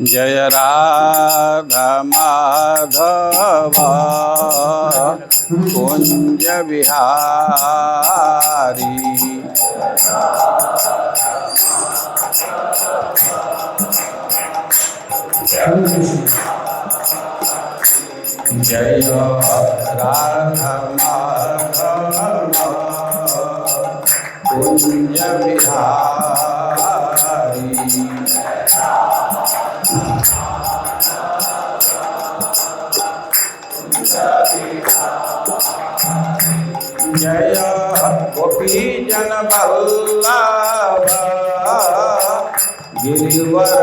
जय राधा माधव कुंज बिहारी। जय राधा माधव कुंज बिहारी। जय गोपी जन वल्लभ गिरिवरधारी।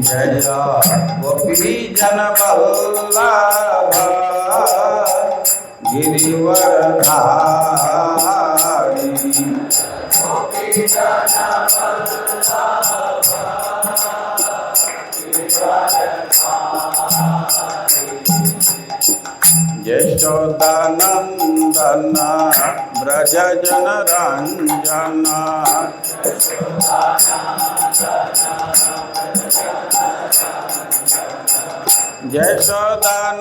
जय गोपी जन वल्लभ गिरिवरधारी। यशोदानंदन ब्रज जन रंजन। यशोदानंदन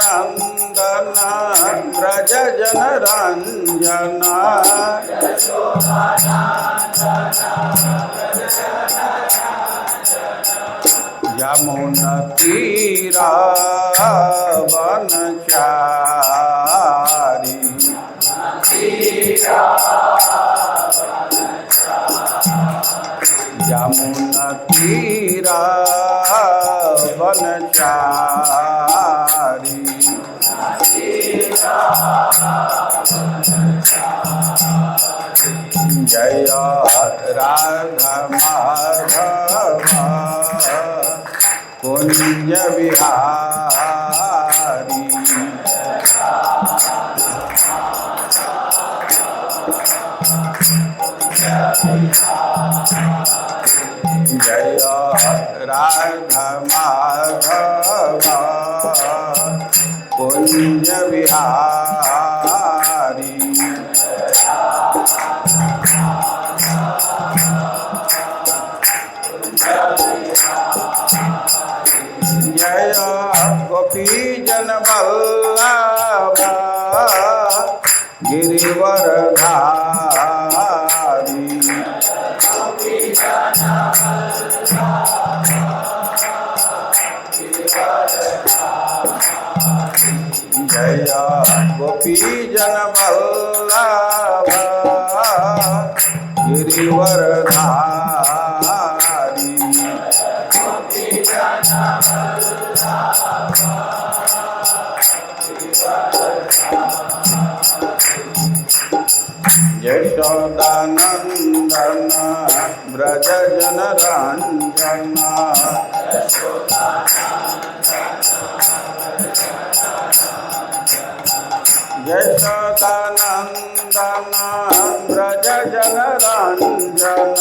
ब्रज जन रंजन। यमुना तीरा वनचारी। यमुना तीरा वनचारी। जय राधा माधव कुंज बिहारी। जय राधा माधव कुंज बिहारी। जय गोपी जन वल्लभ गिरिवरधारी। जय गोपी जन वल्लभ गिरिवरधारी। यशोदानंदन ब्रज जन रंजन। यशोदानंदन ब्रज जन रंजन।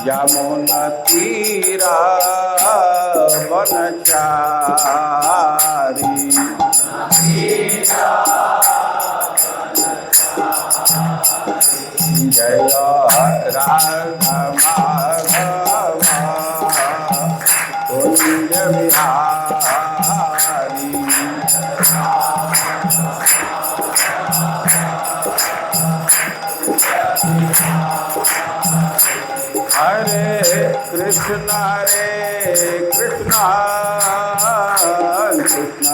यमुना तीरा वनचारी। जय राधा माधव कुंज बिहारी। हरे कृष्ण कृष्ण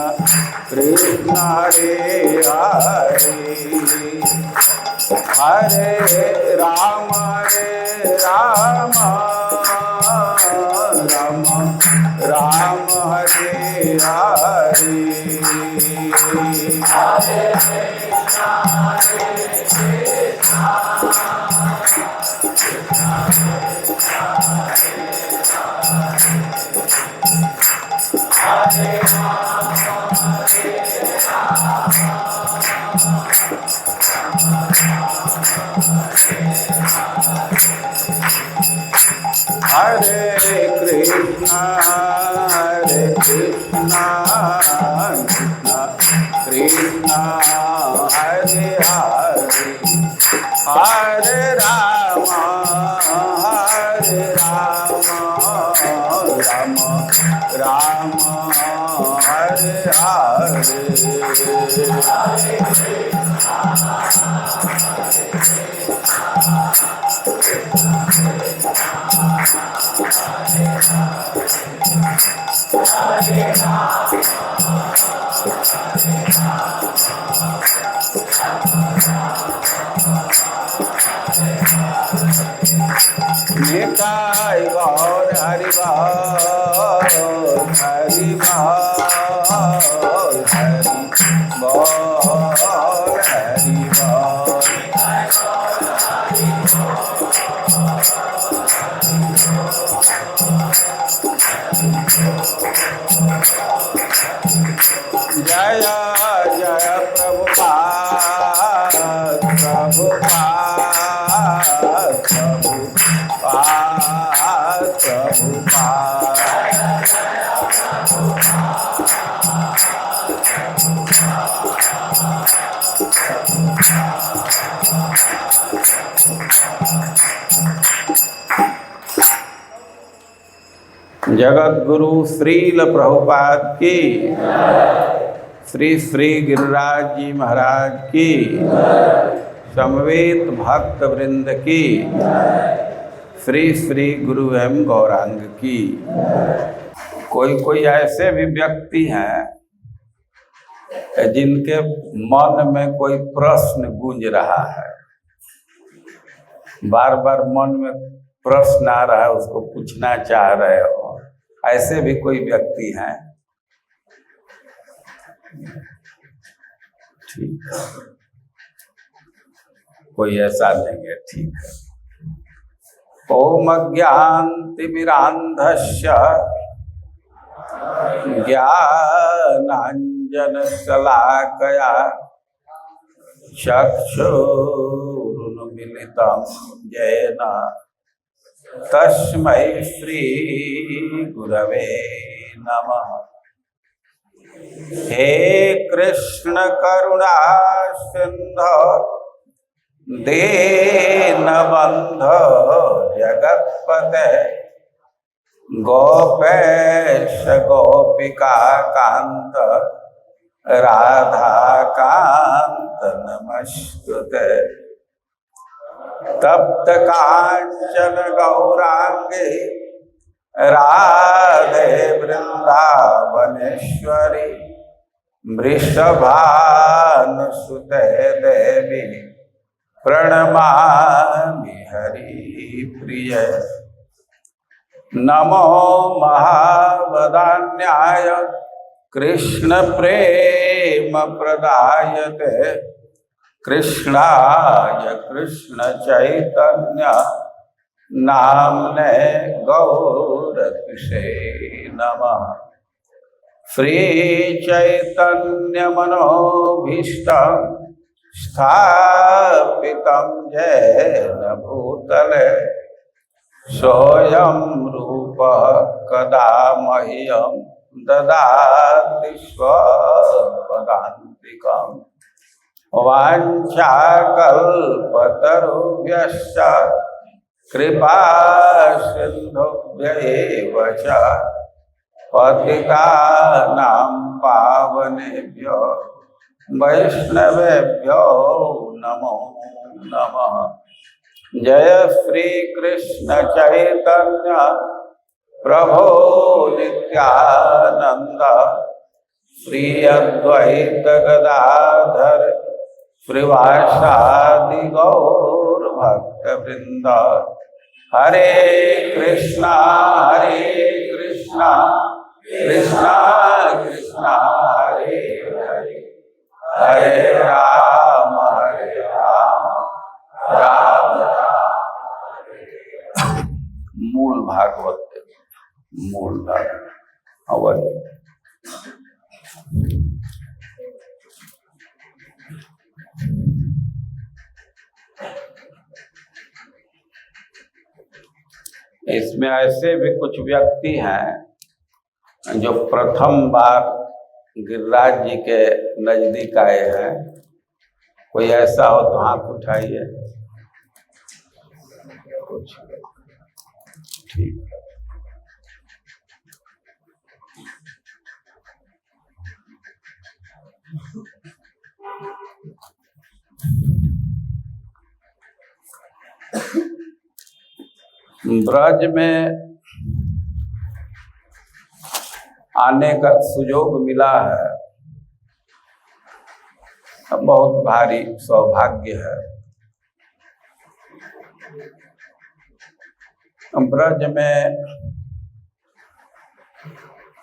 कृष्ण हरे हरे। हरे राम राम राम हरे हरे। हरे Krishna Hare Krishna Krishna Hare Hare Hare Rama Rama Rama Hare Hare Nitai Gaur Hari Bol Hari Bol Hari Bol Hari Bol Jaya Jaya Prabhupada Prabhupada Jagat Guru Srila Prabhupada की, श्री श्री गिरिराज जी महाराज की, समवेत भक्त वृंद की, श्री श्री गुरु एवं गौरांग की। कोई ऐसे भी व्यक्ति हैं जिनके मन में कोई प्रश्न गूंज रहा है, बार बार मन में प्रश्न आ रहा है, उसको पूछना चाह रहे हो, ऐसे भी कोई व्यक्ति हैं? ठीक है, कोई ऐसा नहीं है, ठीक है। ओम अज्ञानतिमिरान्धस्य ज्ञानाञ्जनशलाकया चक्षुरुन्मीलितं येन तस्मै श्री गुरवे नमः। हे कृष्ण करुणा सिंधु दीनबंधो जगत्पते गोपेश गोपिका कांत राधा कांत नमस्कृते। तप्त कांचन गौरांगे राधे वृंदावनेश्वरी वृषभानुसुते देवी प्रणमामि हरिप्रिय। नमो महावदान्याय कृष्ण प्रेम प्रदायते कृष्णाय कृष्ण चैतन्य नामने गौरतिषे नमः। श्री चैतन्य मनोभीष्टं स्थापितं येन भूतले सोऽयं रूपः कदा मह्यं ददाति स्वपदान्तिकम्। वाञ्छाकल्पतरुभ्यश्च कृपा सिन्धुभ्यैव च पतितानां पावनेभ्यो वैष्णवेभ्यो नमो नमः। जय श्री कृष्ण चैतन्य प्रभो नित्यानंद श्री अद्वैत गदाधर श्रीवासादि गौर भक्त वृंद। हरे कृष्णा कृष्णा कृष्णा हरे हरे, हरे राम राम राम। मूल भागवत, मूल भागवत अवध। इसमें ऐसे भी कुछ व्यक्ति हैं जो प्रथम बार गिरिराज जी के नजदीक आए हैं। कोई ऐसा हो तो हाथ उठाइए। कुछ ठीक है। ब्रज में आने का सुयोग मिला है, बहुत भारी सौभाग्य है। ब्रज में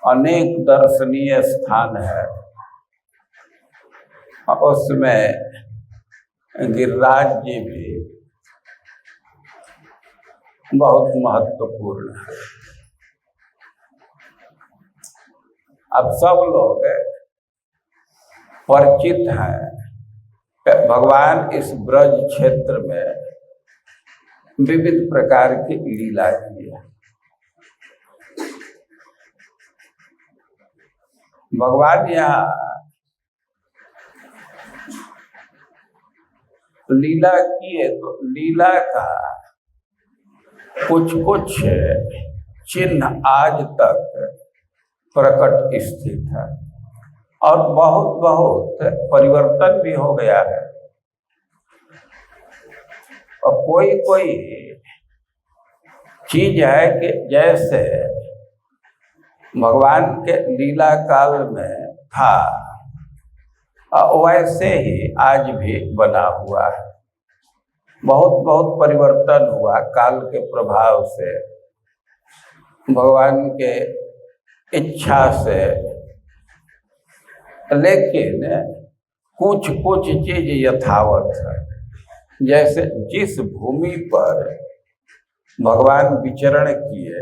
अनेक दर्शनीय स्थान है, उसमें गिरिराज जी भी बहुत महत्वपूर्ण है। अब सब लोग परिचित हैं भगवान इस ब्रज क्षेत्र में विविध प्रकार की लीला की है। भगवान यहाँ लीला किए तो लीला का कुछ कुछ चिन्ह आज तक प्रकट स्थित है और बहुत बहुत परिवर्तन भी हो गया है। और कोई कोई चीज है कि जैसे भगवान के लीला काल में था वैसे ही आज भी बना हुआ है। बहुत बहुत परिवर्तन हुआ काल के प्रभाव से, भगवान के इच्छा से, लेकिन कुछ कुछ चीज यथावत है। जैसे जिस भूमि पर भगवान विचरण किए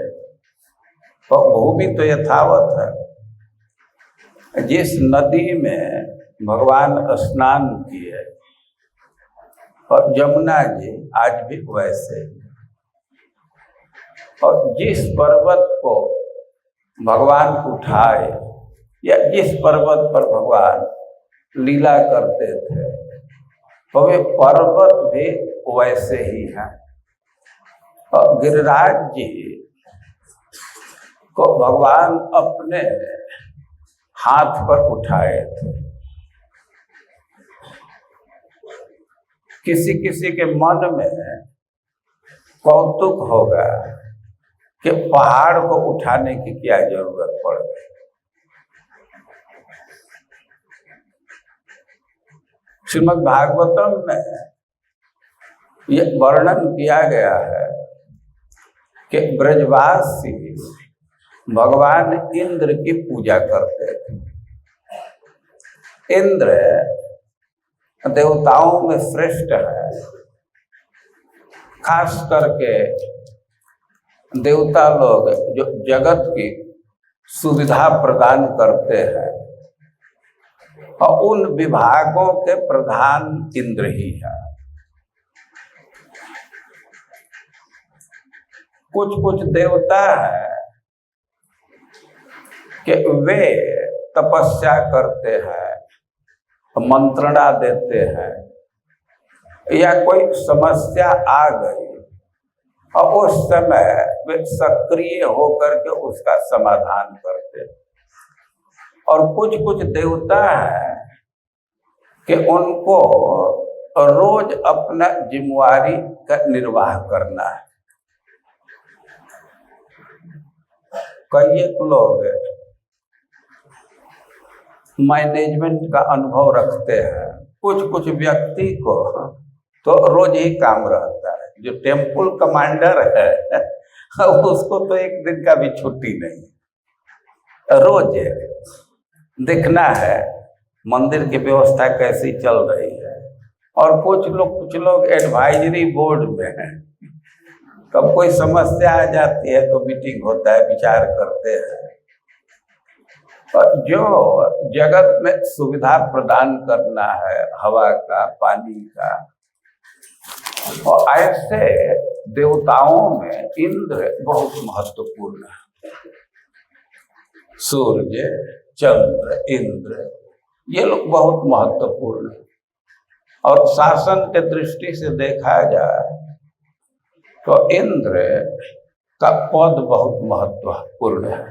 तो भूमि तो यथावत है। जिस नदी में भगवान स्नान किए और यमुना जी आज भी वैसे। और जिस पर्वत को भगवान उठाए या जिस पर्वत पर भगवान लीला करते थे तो वे पर्वत भी वैसे ही हैं। और गिरिराज जी को भगवान अपने हाथ पर उठाए थे। किसी किसी के मन में कौतुक होगा कि पहाड़ को उठाने की क्या जरूरत पड़ गई। श्रीमद् भागवतम में यह वर्णन किया गया है कि ब्रजवासी भगवान इंद्र की पूजा करते थे। इंद्र देवताओं में श्रेष्ठ है। खास करके देवता लोग जो जगत की सुविधा प्रदान करते हैं और उन विभागों के प्रधान इंद्र ही है। कुछ कुछ देवता है कि वे तपस्या करते हैं, मंत्रणा देते हैं, या कोई समस्या आ गई और उस समय वे सक्रिय होकर के उसका समाधान करते। और कुछ कुछ देवता है कि उनको रोज अपना जिम्मेवारी का निर्वाह करना है। कई लोग मैनेजमेंट का अनुभव रखते हैं, कुछ कुछ व्यक्ति को तो रोज ही काम रहता है। जो टेम्पल कमांडर है उसको तो एक दिन का भी छुट्टी नहीं, रोज देखना है मंदिर की व्यवस्था कैसी चल रही है। और कुछ लोग एडवाइजरी बोर्ड में हैं, कब कोई समस्या आ जाती है तो मीटिंग होता है, विचार करते हैं। और जो जगत में सुविधा प्रदान करना है, हवा का, पानी का, और ऐसे देवताओं में इंद्र बहुत महत्वपूर्ण है। सूर्य, चंद्र, इंद्र ये लोग बहुत महत्वपूर्ण है। और शासन के दृष्टि से देखा जाए तो इंद्र का पद बहुत महत्वपूर्ण है।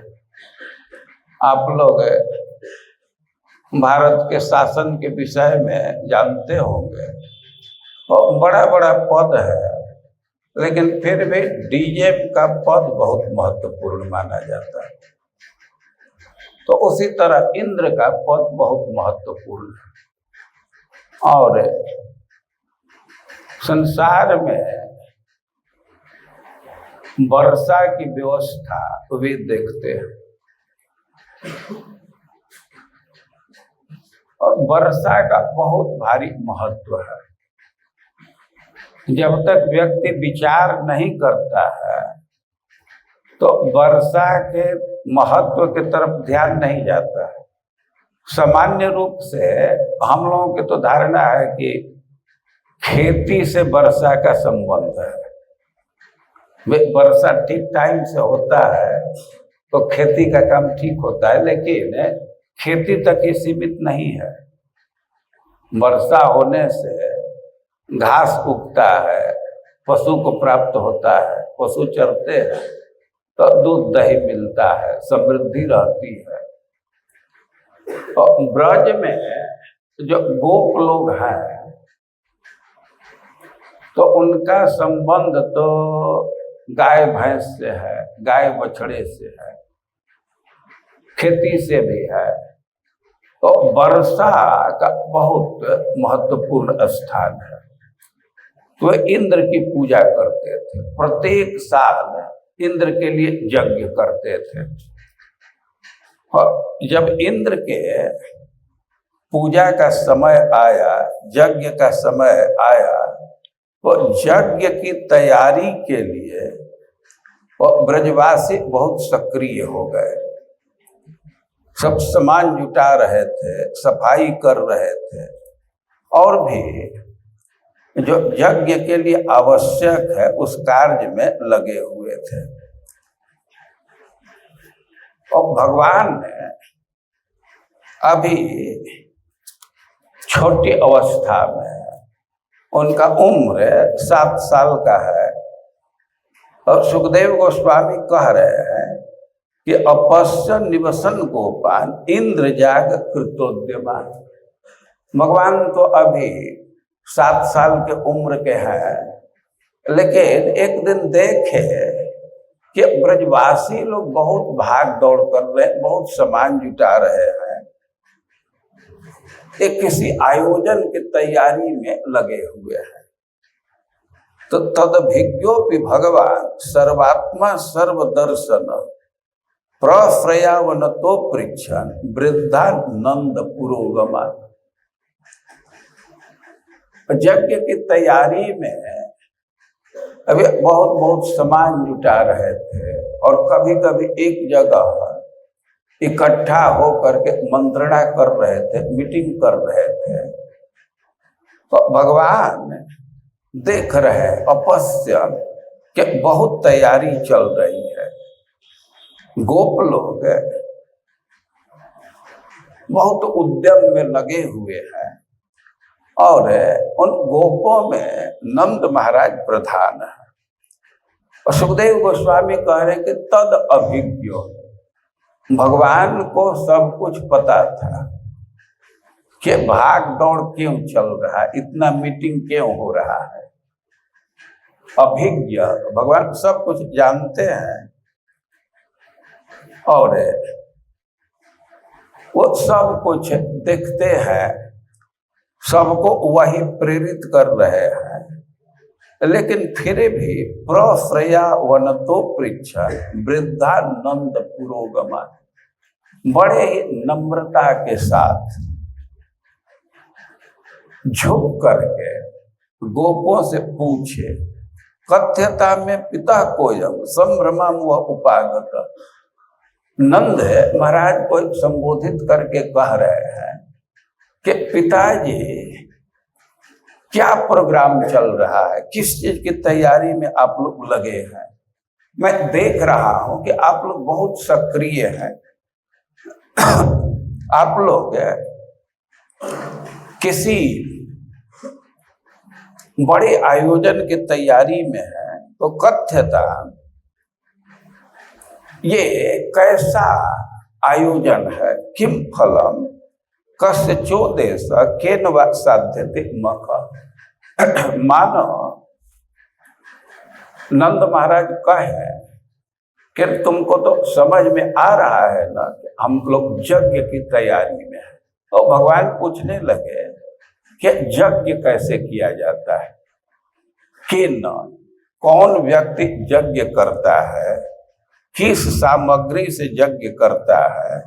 आप लोग भारत के शासन के विषय में जानते होंगे, तो बड़ा बड़ा पद है, लेकिन फिर भी डीजे का पद बहुत महत्वपूर्ण माना जाता है। तो उसी तरह इंद्र का पद बहुत महत्वपूर्ण है। और संसार में वर्षा की व्यवस्था वे देखते हैं, और वर्षा का बहुत भारी महत्व है। जब तक व्यक्ति विचार नहीं करता है तो वर्षा के महत्व की तरफ ध्यान नहीं जाता है। सामान्य रूप से हम लोगों की तो धारणा है कि खेती से वर्षा का संबंध है। वर्षा ठीक टाइम से होता है तो खेती का काम ठीक होता है, लेकिन खेती तक ही सीमित नहीं है। वर्षा होने से घास उगता है, पशु को प्राप्त होता है, पशु चरते हैं तो दूध दही मिलता है, समृद्धि रहती है। तो ब्रज में जो गोप लोग हैं तो उनका संबंध तो गाय भैंस से है, गाय बछड़े से है, खेती से भी है। तो वर्षा का बहुत महत्वपूर्ण स्थान है। तो इंद्र की पूजा करते थे, प्रत्येक साल इंद्र के लिए यज्ञ करते थे। और जब इंद्र के पूजा का समय आया, यज्ञ का समय आया, तो यज्ञ की तैयारी के लिए ब्रजवासी बहुत सक्रिय हो गए। सब सामान जुटा रहे थे, सफाई कर रहे थे, और भी जो यज्ञ के लिए आवश्यक है उस कार्य में लगे हुए थे। और भगवान ने अभी छोटी अवस्था में, उनका उम्र 7 साल का है, और सुखदेव गोस्वामी कह रहे हैं कि अपश्य निवसन गोपान इंद्र जाग कृतोद्यमान। भगवान तो अभी 7 साल के उम्र के हैं, लेकिन एक दिन देखे कि ब्रजवासी लोग बहुत भाग दौड़ कर रहे हैं, बहुत सामान जुटा रहे हैं, एक किसी आयोजन की तैयारी में लगे हुए हैं। तो तदभिज्ञोपि भगवान सर्वात्मा सर्वदर्शन प्रफ्रयावनतो पृच्छन वृद्धा नंद पुरोगमान। यज्ञ की तैयारी में अभी बहुत बहुत सामान जुटा रहे थे, और कभी कभी एक जगह इकट्ठा हो करके मंत्रणा कर रहे थे, मीटिंग कर रहे थे। तो भगवान देख रहे अपश्य कि बहुत तैयारी चल रही है, गोप लोग बहुत उद्यम में लगे हुए हैं, और उन गोपों में नंद महाराज प्रधान है। और सुखदेव गोस्वामी कह रहे कि तद अभिज्ञ, भगवान को सब कुछ पता था कि भाग दौड़ क्यों चल रहा है, इतना मीटिंग क्यों हो रहा है। अभिज्ञ, भगवान सब कुछ जानते हैं, और वो सब कुछ देखते हैं, सबको वही प्रेरित कर रहे हैं, लेकिन फिर भी प्रफ्रया वनतो पृच्छा वृद्धा नंद पुरोगमा, बड़े ही नम्रता के साथ झुक करके गोपों से पूछे, कथ्यता में पिता कोयम संभ्रमा वह उपागत। नंद महाराज को संबोधित करके कह रहे हैं कि पिताजी, क्या प्रोग्राम चल रहा है, किस चीज की तैयारी में आप लोग लगे हैं। मैं देख रहा हूं कि आप लोग बहुत सक्रिय हैं। आप लोग किसी बड़े आयोजन की तैयारी में है, तो कथ्यता ये कैसा आयोजन है, किम फलम कस्य चोदेश केन वा साध्यते मख। मानो नंद महाराज कहे कि तुमको तो समझ में आ रहा है ना कि हम लोग यज्ञ की तैयारी में है। तो भगवान पूछने लगे कि यज्ञ कैसे किया जाता है, किन कौन व्यक्ति यज्ञ करता है, किस सामग्री से यज्ञ करता है,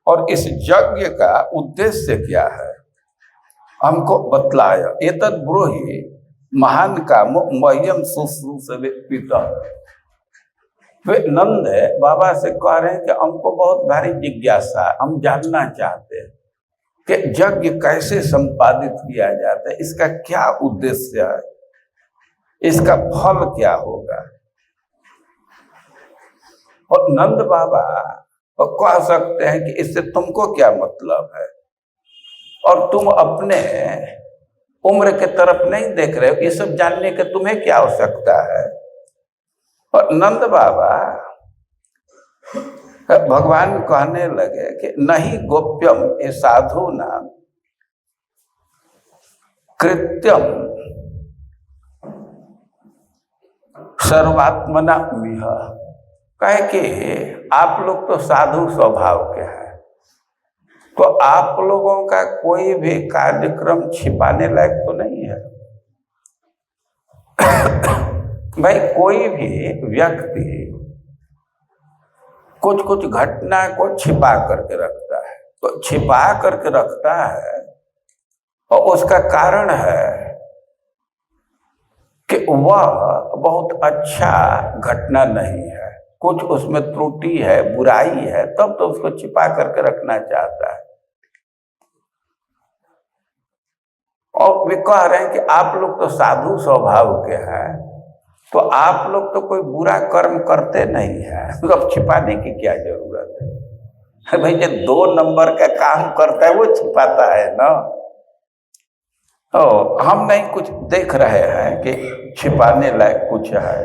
और इस यज्ञ का उद्देश्य क्या है, हमको बतलाया। एतद् ब्रूहि महान कामो मह्यम शुश्रूषवे पितः। वे नंद बाबा से कह रहे हैं कि हमको बहुत भारी जिज्ञासा, हम जानना चाहते हैं कि यज्ञ कैसे संपादित किया जाता है, इसका क्या उद्देश्य है, इसका फल क्या होगा। और नंद बाबा कह सकते हैं कि इससे तुमको क्या मतलब है, और तुम अपने उम्र के तरफ नहीं देख रहे हो, ये सब जानने के तुम्हें क्या आवश्यकता है। और नंद बाबा भगवान कहने लगे कि नहीं गोप्यम ये साधु नाम कृत्यम सर्वात्मना मिह। कहे कि आप लोग तो साधु स्वभाव के हैं, तो आप लोगों का कोई भी कार्यक्रम छिपाने लायक तो नहीं है। भाई कोई भी व्यक्ति कुछ कुछ घटना को छिपा करके रखता है, तो छिपा करके रखता है और उसका कारण है कि वह बहुत अच्छा घटना नहीं है, कुछ उसमें त्रुटि है, बुराई है, तब तो उसको छिपा करके रखना चाहता है। और वे कह रहे हैं कि आप लोग तो साधु स्वभाव के हैं, तो आप लोग तो कोई बुरा कर्म करते नहीं है, तो अब छिपाने की क्या जरूरत है। भाई जो 2 नंबर का काम करता है वो छिपाता है ना। तो हम नहीं कुछ देख रहे हैं कि छिपाने लायक कुछ है।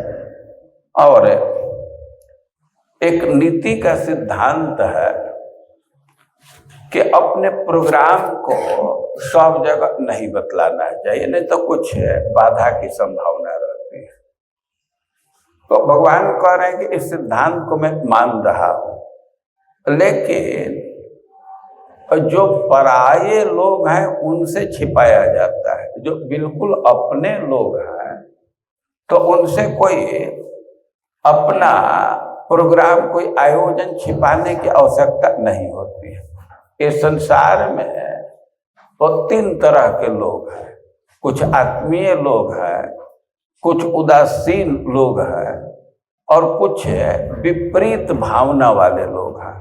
और एक नीति का सिद्धांत है कि अपने प्रोग्राम को सब जगह नहीं बतलाना चाहिए, नहीं तो कुछ बाधा की संभावना रहती है। तो भगवान कह रहे हैं कि इस सिद्धांत को मैं मान रहा हूं, लेकिन जो पराये लोग हैं उनसे छिपाया जाता है। जो बिल्कुल अपने लोग हैं तो उनसे कोई अपना प्रोग्राम, कोई आयोजन छिपाने की आवश्यकता नहीं होती है। इस संसार में वो 3 तरह के लोग हैं, कुछ आत्मीय लोग हैं, कुछ उदासीन लोग हैं, और कुछ विपरीत भावना वाले लोग हैं।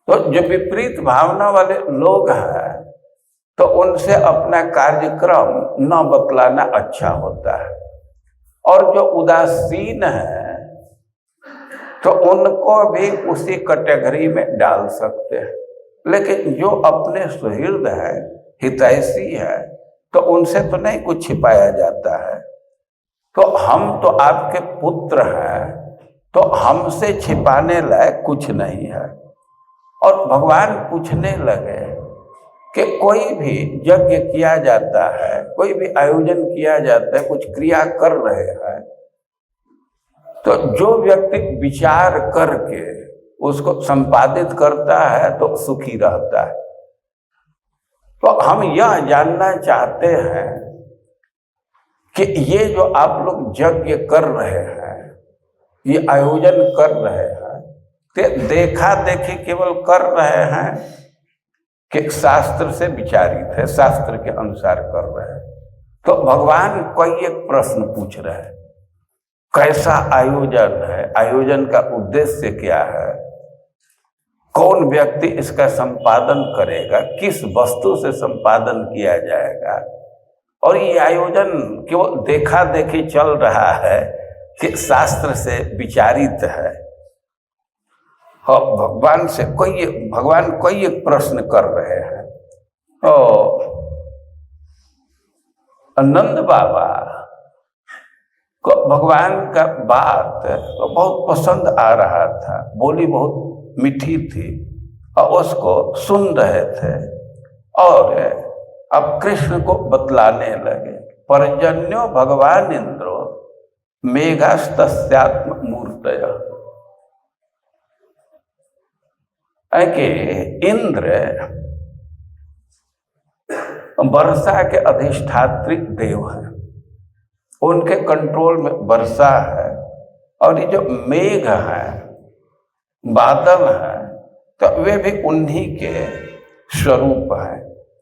तो जो विपरीत भावना वाले लोग हैं तो उनसे अपना कार्यक्रम न बतलाना अच्छा होता है, और जो उदासीन है तो उनको भी उसी कैटेगरी में डाल सकते हैं। लेकिन जो अपने सुहृद है, हितैषी है, तो उनसे तो नहीं कुछ छिपाया जाता है। तो हम तो आपके पुत्र हैं, तो हमसे छिपाने लायक कुछ नहीं है। और भगवान पूछने लगे कि कोई भी यज्ञ किया जाता है, कोई भी आयोजन किया जाता है, कुछ क्रिया कर रहे हैं, तो जो व्यक्ति विचार करके उसको संपादित करता है तो सुखी रहता है। तो हम यह जानना चाहते हैं कि ये जो आप लोग यज्ञ कर रहे हैं, ये आयोजन कर रहे हैं, ते देखा देखी केवल कर रहे हैं कि शास्त्र से विचारित है, शास्त्र के अनुसार कर रहे हैं। तो भगवान कोई एक प्रश्न पूछ रहे हैं, कैसा आयोजन है, आयोजन का उद्देश्य क्या है, कौन व्यक्ति इसका संपादन करेगा, किस वस्तु से संपादन किया जाएगा, और ये आयोजन केवल देखा देखी चल रहा है कि शास्त्र से विचारित है। और भगवान कोई एक प्रश्न कर रहे हैं। और नंद बाबा को भगवान का बात बहुत पसंद आ रहा था, बोली बहुत मीठी थी और उसको सुन रहे थे। और अब कृष्ण को बतलाने लगे, पर्जन्यो भगवान इंद्रो मेघास्तस्यात्म मूर्तय, कि इंद्र वर्षा के अधिष्ठात्री देव हैं, उनके कंट्रोल में वर्षा है। और ये जो मेघ है, बादल है, तो वे भी उन्हीं के स्वरूप है।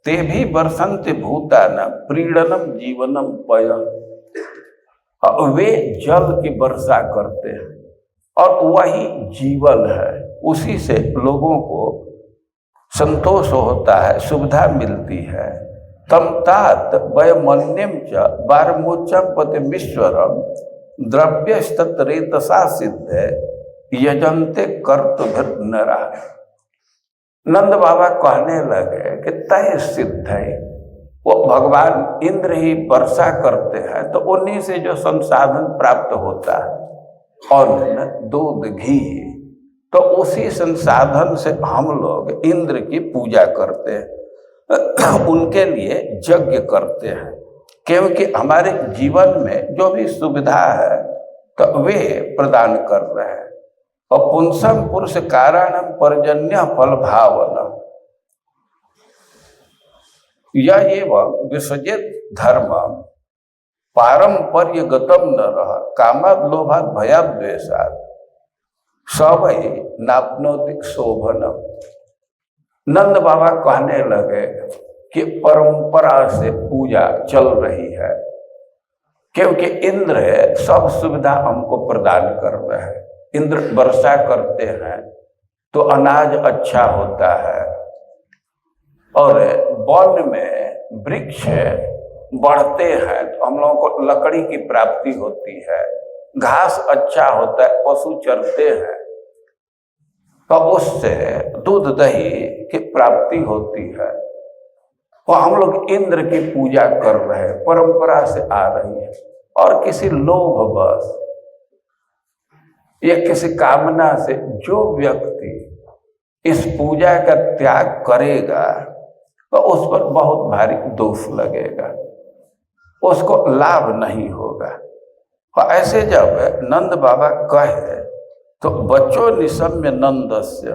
ते भी वर्षन्ति भूताना प्रीणनम जीवनम पयः, वे जल की वर्षा करते हैं और वही जीवन है, उसी से लोगों को संतोष होता है, सुविधा मिलती है। तम तात वयमन्यम च बारमोचम पतिमीश्वरम द्रव्यस्तरेतसा सिद्ध यजंते कर्तुभिर्नरा। नंद बाबा कहने लगे कि तय सिद्ध है, वो भगवान इंद्र ही वर्षा करते हैं, तो उन्हीं से जो संसाधन प्राप्त होता है, अन्न दूध घी, तो उसी संसाधन से हम लोग इंद्र की पूजा करते हैं, उनके लिए यज्ञ करते हैं, क्योंकि हमारे जीवन में जो भी सुविधा है तो वे प्रदान कर रहे हैं। और पुंसम पुरुष कारणम पर्जन्य फल भावना यह एवं विसर्जित धर्म पारंपर्य गतम न रह कामाद लोभाद भयाद द्वेषाद सवै नाप्नोति शोभनम। नंद बाबा कहने लगे कि परंपरा से पूजा चल रही है, क्योंकि इंद्र सब सुविधा हमको प्रदान कर रहे हैं। इंद्र वर्षा करते हैं तो अनाज अच्छा होता है, और वन में वृक्ष बढ़ते हैं तो हम लोगों को लकड़ी की प्राप्ति होती है, घास अच्छा होता है, पशु चरते हैं तो उससे दूध दही की प्राप्ति होती है। और हम लोग इंद्र की पूजा कर रहे हैं, परंपरा से आ रही है। और किसी लोभ बस या किसी कामना से जो व्यक्ति इस पूजा का त्याग करेगा तो उस पर बहुत भारी दोष लगेगा, उसको लाभ नहीं होगा। और ऐसे जब नंद बाबा कहे तो बच्चों निशम्य नंदस्य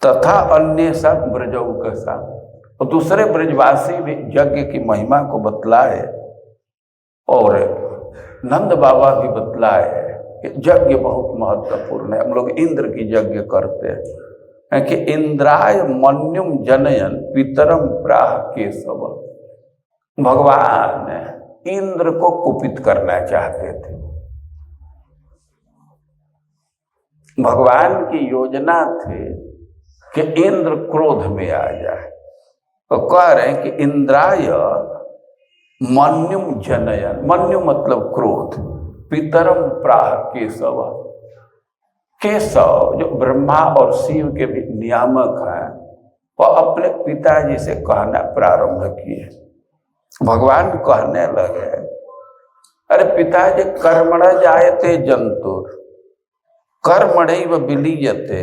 तथा अन्य सब ब्रजौकसा, और दूसरे ब्रजवासी भी यज्ञ की महिमा को बतलाए और नंद बाबा भी बतलाए कि यज्ञ बहुत महत्वपूर्ण है। हम लोग इंद्र की यज्ञ करते हैं कि इंद्राय मन्युम जनयन पितरम प्राह केशव। भगवान इंद्र को कुपित करना चाहते थे। भगवान की योजना थी कि इंद्र क्रोध में आ जाए, तो कह रहे हैं कि इंद्राय मन्युम जनयन, मन्यु मतलब क्रोध, पितरम प्राह केशव, केशव जो ब्रह्मा और शिव के भी नियामक हैं, वो अपने पिताजी से कहना प्रारंभ किए। भगवान कहने लगे, अरे पिताजी कर्मण जायते जंतुर कर्मणैव विलीयते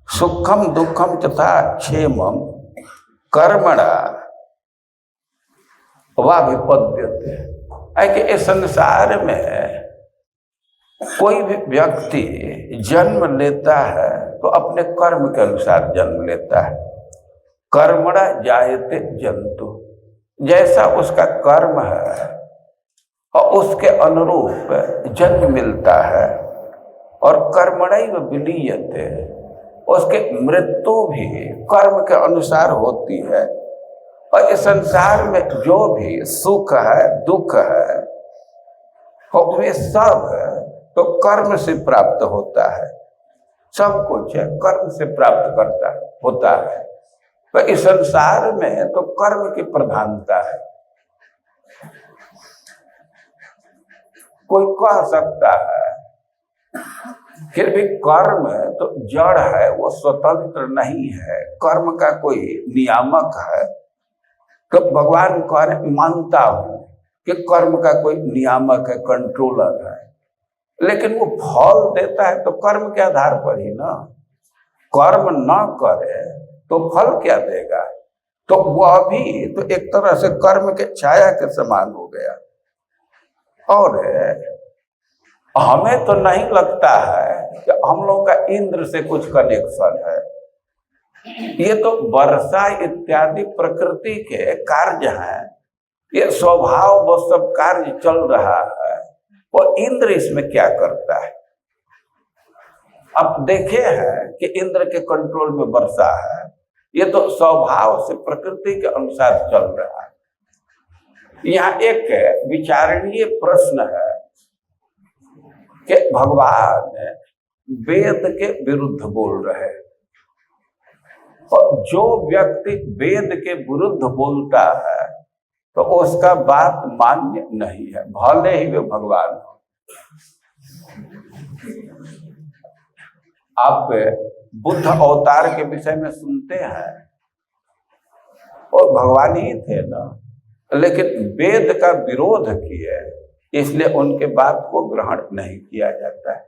सुखम दुखम तथा क्षेमम कर्मणा वाभिपद्यते। कि इस संसार में कोई भी व्यक्ति जन्म लेता है तो अपने कर्म के अनुसार जन्म लेता है। कर्मणा जायते जंतु, जैसा उसका कर्म है और उसके अनुरूप जन्म मिलता है। और कर्मणैव विलीयते, उसके मृत्यु भी कर्म के अनुसार होती है। और इस संसार में जो भी सुख है दुख है वे सब तो कर्म से प्राप्त होता है, सब कुछ कर्म से प्राप्त होता है। तो इस संसार में तो कर्म की प्रधानता है। कोई कह सकता है फिर भी कर्म तो जड़ है, वो स्वतंत्र नहीं है, कर्म का कोई नियामक है। तो भगवान कह रहे मानता हूं कि कर्म का कोई नियामक है, कंट्रोलर है, लेकिन वो फल देता है तो कर्म के आधार पर ही ना। कर्म न करे तो फल क्या देगा? तो वह भी तो एक तरह से कर्म के छाया के समान हो गया। और हमें तो नहीं लगता है कि हम लोग का इंद्र से कुछ कनेक्शन है। ये तो वर्षा इत्यादि प्रकृति के कार्य हैं, ये स्वभाव वो सब कार्य चल रहा है, वो इंद्र इसमें क्या करता है? अब देखे हैं कि इंद्र के कंट्रोल में वर्षा है, ये तो स्वभाव से प्रकृति के अनुसार चल रहा है। यहाँ एक विचारणीय प्रश्न है कि भगवान वेद के विरुद्ध बोल रहे हैं, और जो व्यक्ति वेद के विरुद्ध बोलता है तो उसका बात मान्य नहीं है, भले ही वे भगवान हो। आप बुद्ध अवतार के विषय में सुनते हैं, और भगवान ही थे ना, लेकिन वेद का विरोध किए, इसलिए उनके बात को ग्रहण नहीं किया जाता है।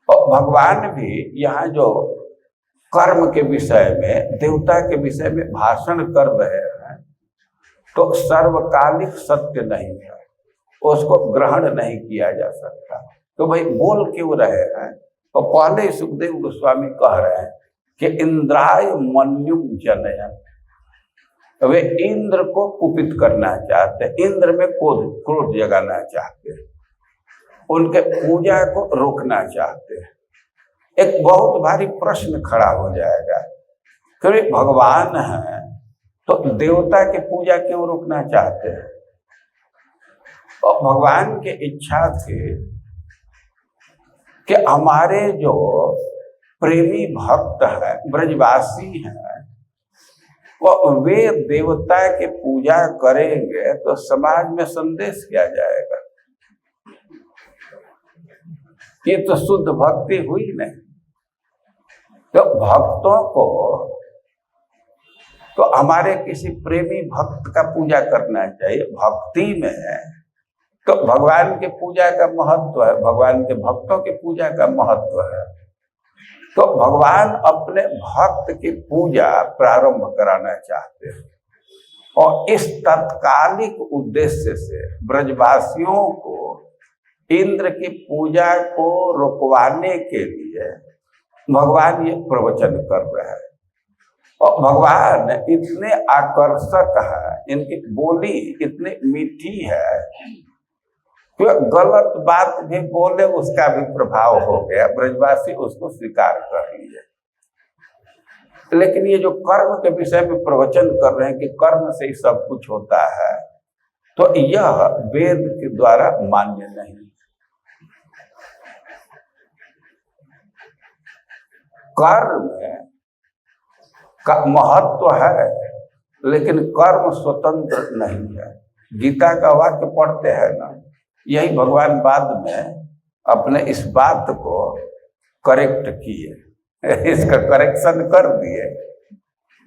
और भगवान भी यहाँ जो कर्म के विषय में, देवता के विषय में भाषण कर रहे हैं, तो सर्वकालिक सत्य नहीं है, उसको ग्रहण नहीं किया जा सकता। तो भाई बोल क्यों रहे हैं? तो पहले सुखदेव गोस्वामी कह रहे हैं कि इंद्राय मन्युम जनयन, वे इंद्र को कुपित करना चाहते, इंद्र में क्रोध जगाना चाहते, उनके पूजा को रोकना चाहते। एक बहुत भारी प्रश्न खड़ा हो जाएगा, क्योंकि भगवान है तो देवता की पूजा क्यों रोकना चाहते हैं? और भगवान की इच्छा थी कि हमारे जो प्रेमी भक्त हैं, ब्रजवासी हैं, वे देवता की पूजा करेंगे तो समाज में संदेश क्या जाएगा? ये तो शुद्ध भक्ति हुई नहीं। तो भक्तों को तो हमारे किसी प्रेमी भक्त का पूजा करना चाहिए। भक्ति में तो भगवान के पूजा का महत्व है, भगवान के भक्तों की पूजा का महत्व है। तो भगवान अपने भक्त की पूजा प्रारंभ कराना चाहते हैं, और इस तत्कालिक उद्देश्य से ब्रजवासियों को इंद्र की पूजा को रुकवाने के लिए भगवान ये प्रवचन कर रहे हैं। और भगवान इतने आकर्षक है, इनकी बोली इतनी मीठी है, गलत बात भी बोले उसका भी प्रभाव हो गया, ब्रजवासी उसको स्वीकार कर लिए। लेकिन ये जो कर्म के विषय में प्रवचन कर रहे हैं कि कर्म से ही सब कुछ होता है, तो यह वेद के द्वारा मान्य नहीं। कर्म का महत्व है, लेकिन कर्म स्वतंत्र नहीं है। गीता का वाक्य पढ़ते हैं ना, यही भगवान बाद में अपने इस बात को करेक्ट किए, इसका करेक्शन कर दिए।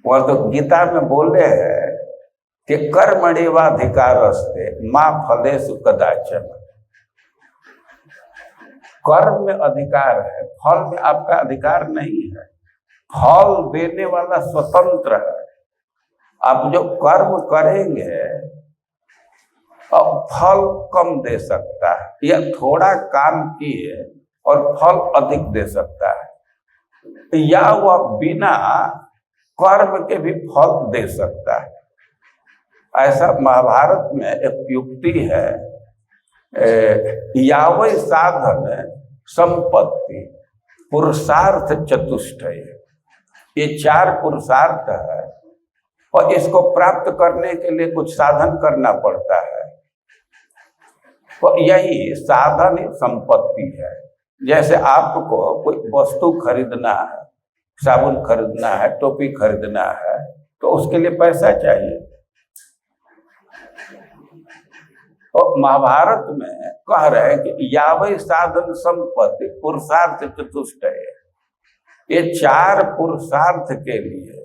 वह तो गीता में बोले हैं कि कर्मण्येवाधिकारस्ते मा फलेषु कदाचन। कर्म में अधिकार है, फल में आपका अधिकार नहीं है। फल देने वाला स्वतंत्र है। आप जो कर्म करेंगे अब फल कम दे सकता है, या थोड़ा काम किए और फल अधिक दे सकता है, या वह बिना कर्म के भी फल दे सकता है। ऐसा महाभारत में एक युक्ति है, यावै साधन संपत्ति पुरुषार्थ चतुष्टय, ये 4 पुरुषार्थ है, और इसको प्राप्त करने के लिए कुछ साधन करना पड़ता है। तो यही साधन संपत्ति है। जैसे आपको कोई वस्तु खरीदना है, साबुन खरीदना है, टोपी खरीदना है, तो उसके लिए पैसा चाहिए। और महाभारत में कह रहे हैं कि यावै साधन संपत्ति पुरुषार्थ चतुष्टय, ये 4 पुरुषार्थ के लिए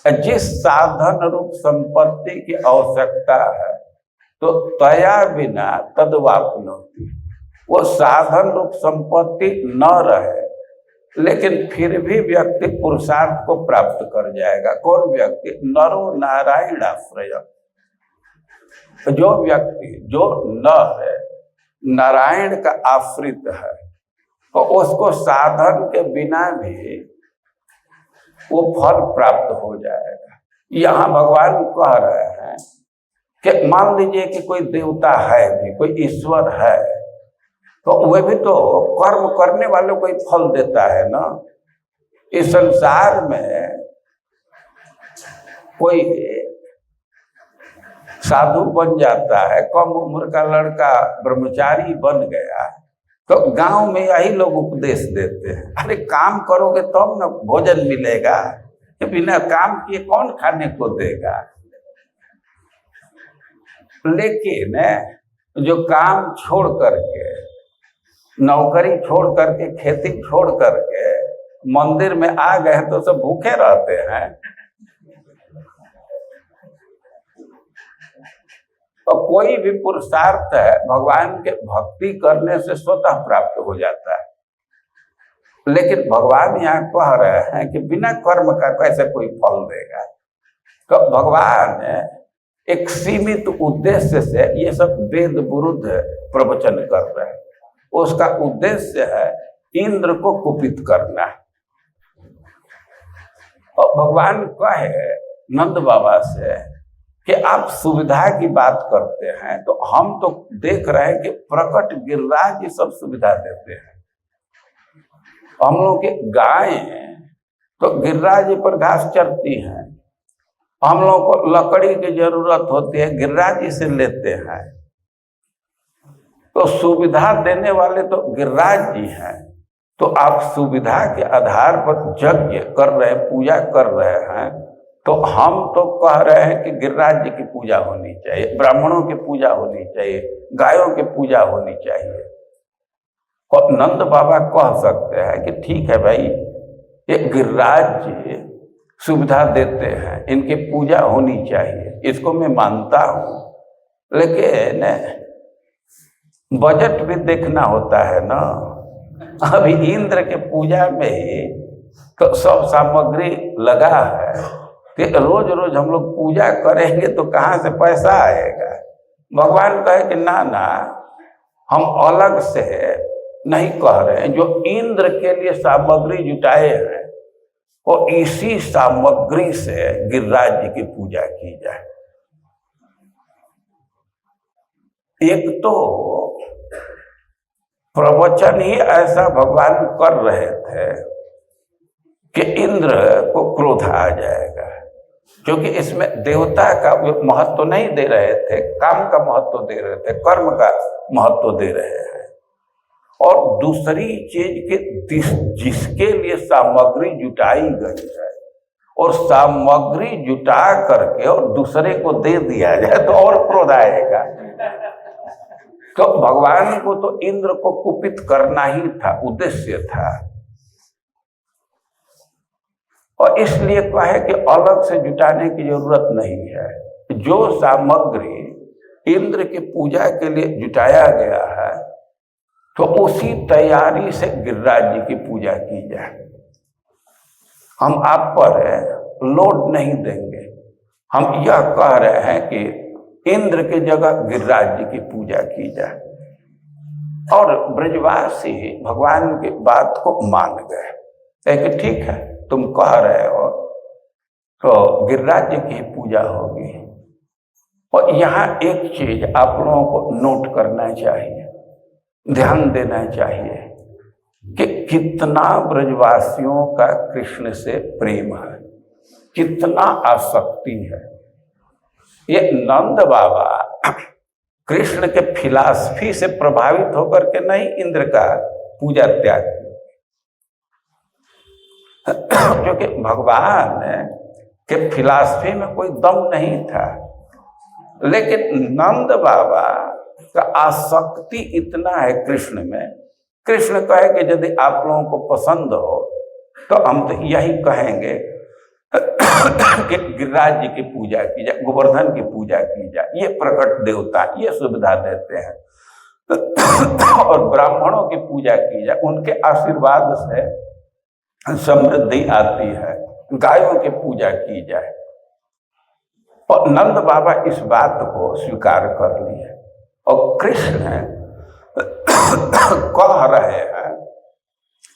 जिस साधन रूप संपत्ति की आवश्यकता है तो तया बिना तद्वाप्नोति, वो साधन रूप संपत्ति न रहे लेकिन फिर भी व्यक्ति पुरुषार्थ को प्राप्त कर जाएगा। कौन व्यक्ति? नरो नारायण आश्रय, जो व्यक्ति जो नर है, नारायण का आश्रित है, तो उसको साधन के बिना भी वो फल प्राप्त हो जाएगा। यहाँ भगवान कह रहे हैं कि मान लीजिए कि कोई देवता है भी, कोई ईश्वर है, तो वह भी तो कर्म करने वालों को ही फल देता है ना। इस संसार में कोई साधु बन जाता है, कम उम्र का लड़का ब्रह्मचारी बन गया, तो गांव में यही लोग उपदेश देते हैं, अरे काम करोगे तब ना भोजन मिलेगा, बिना काम किए कौन खाने को देगा। लेकिन जो काम छोड़ करके, नौकरी छोड़ करके, खेती छोड़ करके मंदिर में आ गए तो सब भूखे रहते हैं। तो कोई भी पुरुषार्थ है भगवान के भक्ति करने से स्वतः प्राप्त हो जाता है। लेकिन भगवान यहाँ कह रहे हैं कि बिना कर्म का कैसे कोई फल देगा। तो भगवान एक सीमित उद्देश्य से ये सब वेद विरुद्ध प्रवचन कर रहे हैं। उसका उद्देश्य है इंद्र को कुपित करना। और भगवान कहे नंद बाबा से कि आप सुविधा की बात करते हैं, तो हम तो देख रहे हैं कि प्रकट गिरिराज ये सब सुविधा देते हैं। हम लोग के गाय तो गिरिराज पर घास चरती हैं, हम लोग को लकड़ी की जरूरत होती है, गिरिराज जी से लेते हैं। तो सुविधा देने वाले तो गिरिराज जी हैं। तो आप सुविधा के आधार पर यज्ञ कर रहे हैं, पूजा कर रहे हैं, तो हम तो कह रहे हैं कि गिरिराज जी की पूजा होनी चाहिए, ब्राह्मणों की पूजा होनी चाहिए, गायों की पूजा होनी चाहिए। और नंद बाबा कह सकते हैं कि ठीक है भाई, ये गिरिराज जी सुविधा देते हैं, इनकी पूजा होनी चाहिए, इसको मैं मानता हूँ। लेकिन बजट भी देखना होता है ना। अभी इंद्र के पूजा में ही तो सब सामग्री लगा है कि रोज रोज हम लोग पूजा करेंगे तो कहाँ से पैसा आएगा। भगवान कहे कि ना ना, हम अलग से नहीं कह रहे हैं, जो इंद्र के लिए सामग्री जुटाए हैं और इसी सामग्री से गिरिराज जी की पूजा की जाए। एक तो प्रवचन ही ऐसा भगवान कर रहे थे कि इंद्र को क्रोध आ जाएगा, क्योंकि इसमें देवता का महत्व नहीं दे रहे थे, काम का महत्व दे रहे थे, कर्म का महत्व दे रहे हैं। और दूसरी चीज के जिसके लिए सामग्री जुटाई गई है और सामग्री जुटा करके और दूसरे को दे दिया जाए तो और क्रोध आएगा। तो भगवान को तो इंद्र को कुपित करना ही था, उद्देश्य था। और इसलिए कहे कि अलग से जुटाने की जरूरत नहीं है। जो सामग्री इंद्र की पूजा के लिए जुटाया गया है तो उसी तैयारी से गिरिराज जी की पूजा की जाए। हम आप पर लोड नहीं देंगे, हम यह कह रहे हैं कि इंद्र की जगह गिरिराज जी की पूजा की जाए। और ब्रजवासी भगवान की बात को मान गए कि ठीक है, तुम कह रहे हो तो गिरिराज जी की पूजा होगी। और यहाँ एक चीज आप लोगों को नोट करना चाहिए, ध्यान देना चाहिए कि कितना ब्रजवासियों का कृष्ण से प्रेम है, कितना आसक्ति है। ये नंद बाबा कृष्ण के फिलॉसफी से प्रभावित होकर के नहीं इंद्र का पूजा त्याग किया, क्योंकि भगवान के फिलॉसफी में कोई दम नहीं था। लेकिन नंद बाबा का आसक्ति इतना है कृष्ण में, कृष्ण कहे कि यदि आप लोगों को पसंद हो तो हम तो यही कहेंगे कि गिरिराज जी की पूजा की जाए, गोवर्धन की पूजा की जाए, ये प्रकट देवता, ये सुविधा देते हैं और ब्राह्मणों की पूजा की जाए, उनके आशीर्वाद से समृद्धि आती है, गायों की पूजा की जाए। और नंद बाबा इस बात को स्वीकार कर लिए और कृष्ण कह रहे हैं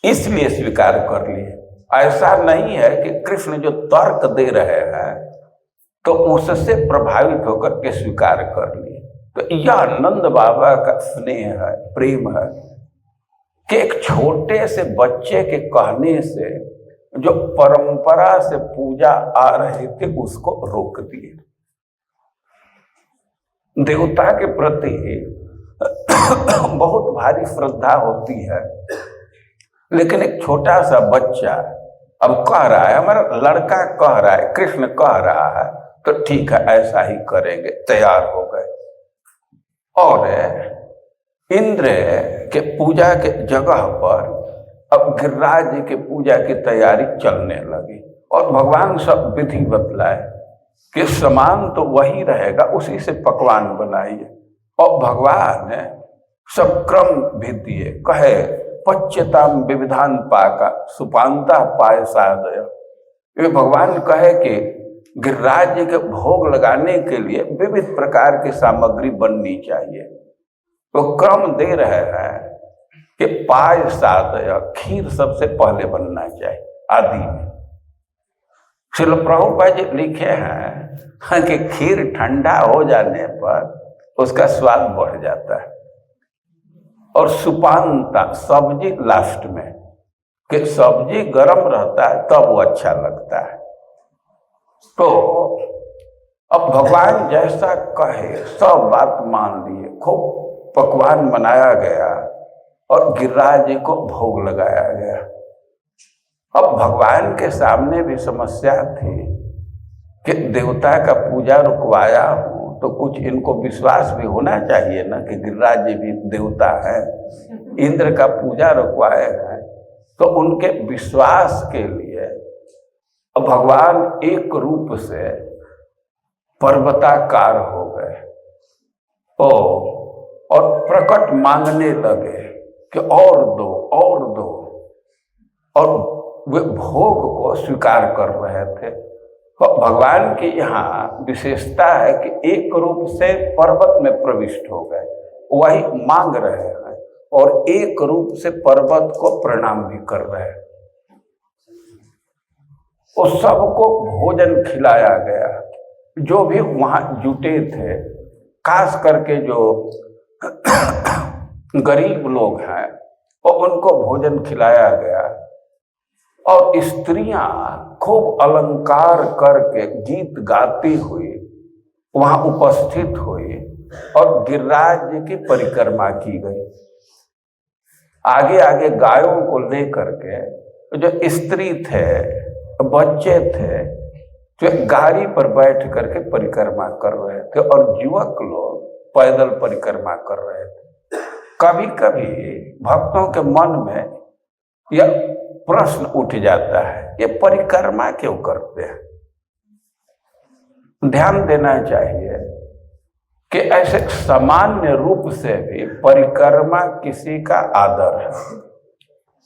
इसलिए स्वीकार कर लिए। ऐसा नहीं है कि कृष्ण जो तर्क दे रहे हैं तो उससे प्रभावित होकर के स्वीकार कर लिए। तो यह नंद बाबा का स्नेह है, प्रेम है कि एक छोटे से बच्चे के कहने से जो परंपरा से पूजा आ रहे थे उसको रोक दिए। देवता के प्रति बहुत भारी श्रद्धा होती है, लेकिन एक छोटा सा बच्चा अब कह रहा है, हमारा लड़का कह रहा है, कृष्ण कह रहा है, तो ठीक है ऐसा ही करेंगे, तैयार हो गए। और इंद्र के पूजा के जगह पर अब गिरिराज जी के पूजा की तैयारी चलने लगी और भगवान सब विधि बतलाए कि सामान तो वही रहेगा, उसी से पकवान बनाइए। और भगवान सब क्रम भी दिए, कहे पच्यताम विविधान पाका सुपांता पायसादय। ये भगवान कहे कि गिरिराज जी के भोग लगाने के लिए विविध प्रकार की सामग्री बननी चाहिए। तो क्रम दे रहे हैं कि पायसादय, खीर सबसे पहले बनना चाहिए आदि में। श्रील प्रभुपाद जी लिखे हैं कि खीर ठंडा हो जाने पर उसका स्वाद बढ़ जाता है। और सुपानता, सब्जी लास्ट में, कि सब्जी गर्म रहता है तब वो अच्छा लगता है। तो अब भगवान जैसा कहे सब बात मान लिए, खूब पकवान बनाया गया और गिरिराज जी को भोग लगाया गया। अब भगवान के सामने भी समस्या थी कि देवता का पूजा रुकवाया हूं तो कुछ इनको विश्वास भी होना चाहिए ना कि गिरिराज जी भी देवता है, इंद्र का पूजा रुकवाए हैं, तो उनके विश्वास के लिए अब भगवान एक रूप से पर्वताकार हो गए और प्रकट मांगने लगे कि और दो और दो, और वे भोग को स्वीकार कर रहे थे। तो भगवान की यहाँ विशेषता है कि एक रूप से पर्वत में प्रविष्ट हो गए, वही मांग रहे हैं और एक रूप से पर्वत को प्रणाम भी कर रहे हैं। उस सबको भोजन खिलाया गया, जो भी वहां जुटे थे, खास करके जो गरीब लोग हैं और उनको भोजन खिलाया गया। और स्त्रियां खूब अलंकार करके गीत गाती हुई वहां उपस्थित हुई और गिरिराज जी की परिक्रमा की गई। आगे आगे गायों को लेकर के जो स्त्री थे, बच्चे थे, जो गाड़ी पर बैठ करके परिक्रमा कर रहे थे और युवक लोग पैदल परिक्रमा कर रहे थे। कभी कभी भक्तों के मन में यह प्रश्न उठ जाता है, ये परिक्रमा क्यों करते हैं? ध्यान देना चाहिए कि ऐसे सामान्य रूप से भी परिक्रमा किसी का आदर है।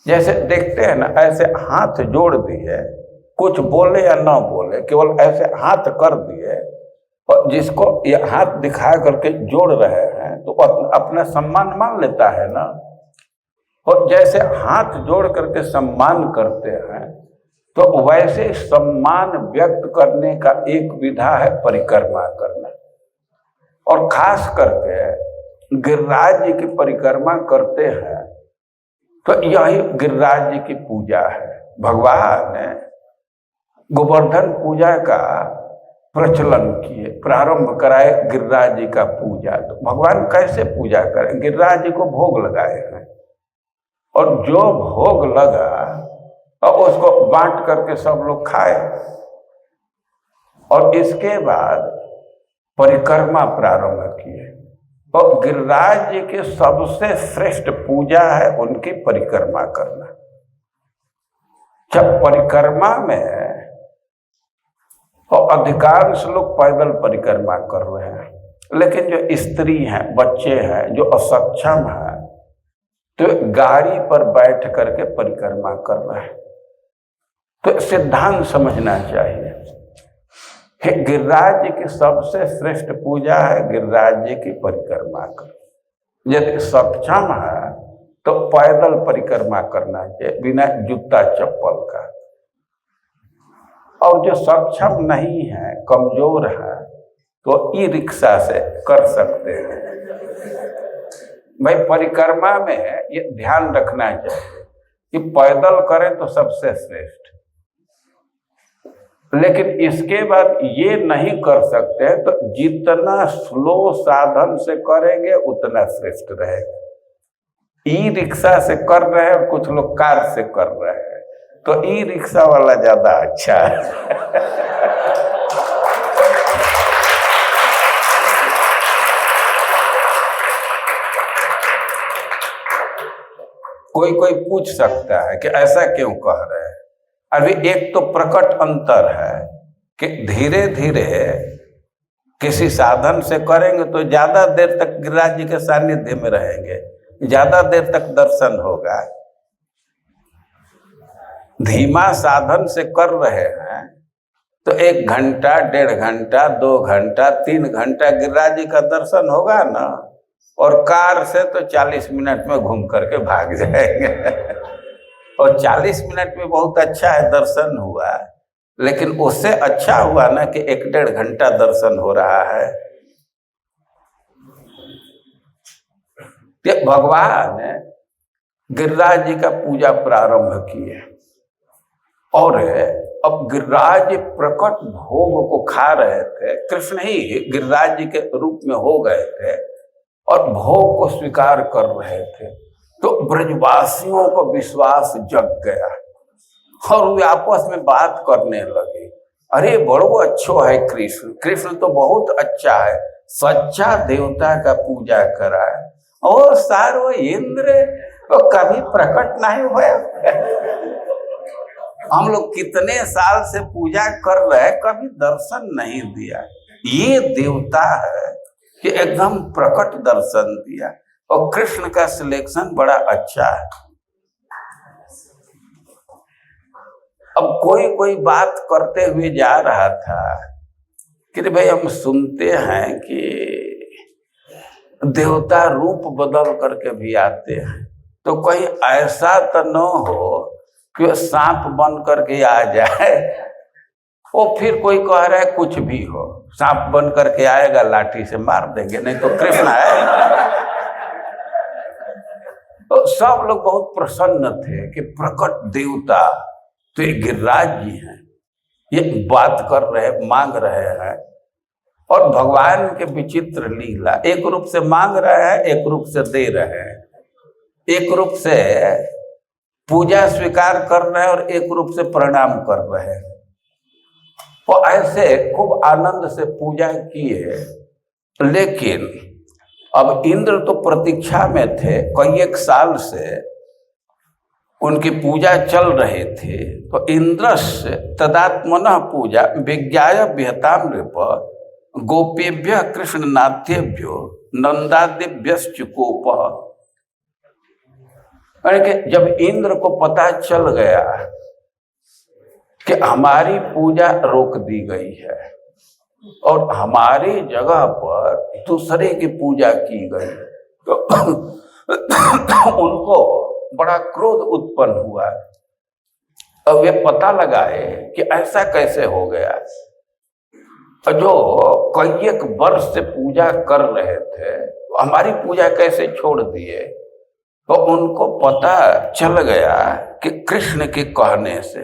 जैसे देखते हैं ना, ऐसे हाथ जोड़ दिए, कुछ बोले या ना बोले, केवल ऐसे हाथ कर दिए और जिसको ये हाथ दिखा करके जोड़ रहे हैं तो अपना सम्मान मान लेता है ना। और जैसे हाथ जोड़ करके सम्मान करते हैं तो वैसे सम्मान व्यक्त करने का एक विधा है परिक्रमा करना। और खास करके गिरिराज जी की परिक्रमा करते हैं तो यही गिरिराज जी की पूजा है। भगवान ने गोवर्धन पूजा का प्रचलन किए, प्रारंभ कराए गिरिराज जी का पूजा। तो भगवान कैसे पूजा करें? गिरिराज जी को भोग लगाए हैं और जो भोग लगा और उसको बांट करके सब लोग खाए। और इसके बाद परिक्रमा प्रारंभ किए। और गिरिराज जी की सबसे श्रेष्ठ पूजा है उनकी परिक्रमा करना। जब परिक्रमा में और अधिकांश लोग पैदल परिक्रमा कर रहे हैं, लेकिन जो स्त्री हैं, बच्चे हैं, जो असक्षम हैं, तो गाड़ी पर बैठ करके परिक्रमा कर रहे हैं। तो सिद्धांत समझना चाहिए कि गिरिराज जी की सबसे श्रेष्ठ पूजा है गिरिराज जी की परिक्रमा कर। यदि सक्षम है तो पैदल परिक्रमा करना चाहिए बिना जूता चप्पल का। और जो सक्षम नहीं है, कमजोर है, तो ई रिक्शा से कर सकते हैं। भाई परिक्रमा में ये ध्यान रखना चाहिए कि पैदल करें तो सबसे श्रेष्ठ, लेकिन इसके बाद ये नहीं कर सकते तो जितना स्लो साधन से करेंगे उतना श्रेष्ठ रहेगा। ई रिक्शा से कर रहे हैं और कुछ लोग कार से कर रहे हैं, तो ई रिक्शा वाला ज्यादा अच्छा है। कोई कोई पूछ सकता है कि ऐसा क्यों कह रहे हैं। अभी एक तो प्रकट अंतर है कि धीरे धीरे किसी साधन से करेंगे तो ज्यादा देर तक गिरिराज जी के सानिध्य में रहेंगे, ज्यादा देर तक दर्शन होगा। धीमा साधन से कर रहे हैं तो 1 घंटा, 1.5 घंटा, 2 घंटा, 3 घंटा गिरिराज जी का दर्शन होगा ना। और कार से तो 40 मिनट में घूम करके भाग जाएंगे। और 40 मिनट में बहुत अच्छा है, दर्शन हुआ, लेकिन उससे अच्छा हुआ ना कि 1-1.5 घंटा दर्शन हो रहा है। ये भगवान गिरिराज जी का पूजा प्रारंभ किए और अब गिरिराज प्रकट भोग को खा रहे थे। कृष्ण ही गिरिराज जी के रूप में हो गए थे और भोग को स्वीकार कर रहे थे। तो ब्रजवासियों को विश्वास जग गया और वे आपस में बात करने लगे, अरे बड़ो अच्छो है कृष्ण, कृष्ण तो बहुत अच्छा है, सच्चा देवता का पूजा करा है। और सारो इंद्र तो कभी प्रकट नहीं हुआ। हम लोग कितने साल से पूजा कर रहे हैं, कभी दर्शन नहीं दिया। ये देवता है कि एकदम प्रकट दर्शन दिया। और कृष्ण का सिलेक्शन बड़ा अच्छा है। अब कोई कोई बात करते हुए जा रहा था कि भाई हम सुनते हैं कि देवता रूप बदल करके भी आते हैं, तो कहीं ऐसा तो न हो कि वो सांप बन करके आ जाए। वो फिर कोई कह रहा है कुछ भी हो, सांप बन करके आएगा, लाठी से मार देंगे, नहीं तो कृष्ण है। तो सब लोग बहुत प्रसन्न थे कि प्रकट देवता तो ये गिरिराज जी हैं, ये बात कर रहे, मांग रहे हैं। और भगवान के विचित्र लीला, एक रूप से मांग रहे हैं, एक रूप से दे रहे हैं, एक रूप से पूजा स्वीकार कर रहे हैं और एक रूप से प्रणाम कर रहे हैं। और ऐसे खूब आनंद से पूजा किए। लेकिन अब इंद्र तो प्रतीक्षा में थे, कई 1 साल से उनकी पूजा चल रही थी। तो इंद्रस्य तदात्मनः पूजा विज्ञाय विहताम नृप गोपेभ्य कृष्णनाथेभ्यो नंदादिभ्यश्चुकोप। जब इंद्र को पता चल गया कि हमारी पूजा रोक दी गई है और हमारी जगह पर दूसरे की पूजा की गई, तो उनको बड़ा क्रोध उत्पन्न हुआ। अब वे पता लगाए कि ऐसा कैसे हो गया। जो कई 1 वर्ष से पूजा कर रहे थे, हमारी पूजा कैसे छोड़ दिए। तो उनको पता चल गया कि कृष्ण के कहने से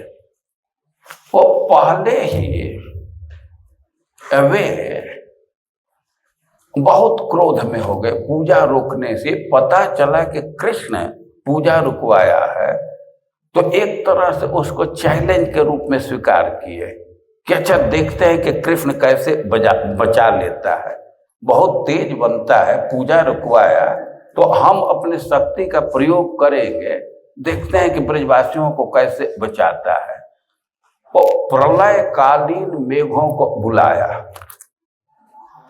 वो पहले ही वे बहुत क्रोध में हो गए। पूजा रोकने से पता चला कि कृष्ण पूजा रुकवाया है, तो एक तरह से उसको चैलेंज के रूप में स्वीकार किए कि अच्छा देखते हैं कि कृष्ण कैसे बचा लेता है, बहुत तेज बनता है, पूजा रुकवाया तो हम अपने शक्ति का प्रयोग करेंगे, देखते हैं कि ब्रजवासियों को कैसे बचाता है। वो प्रलय कालीन मेघों को बुलाया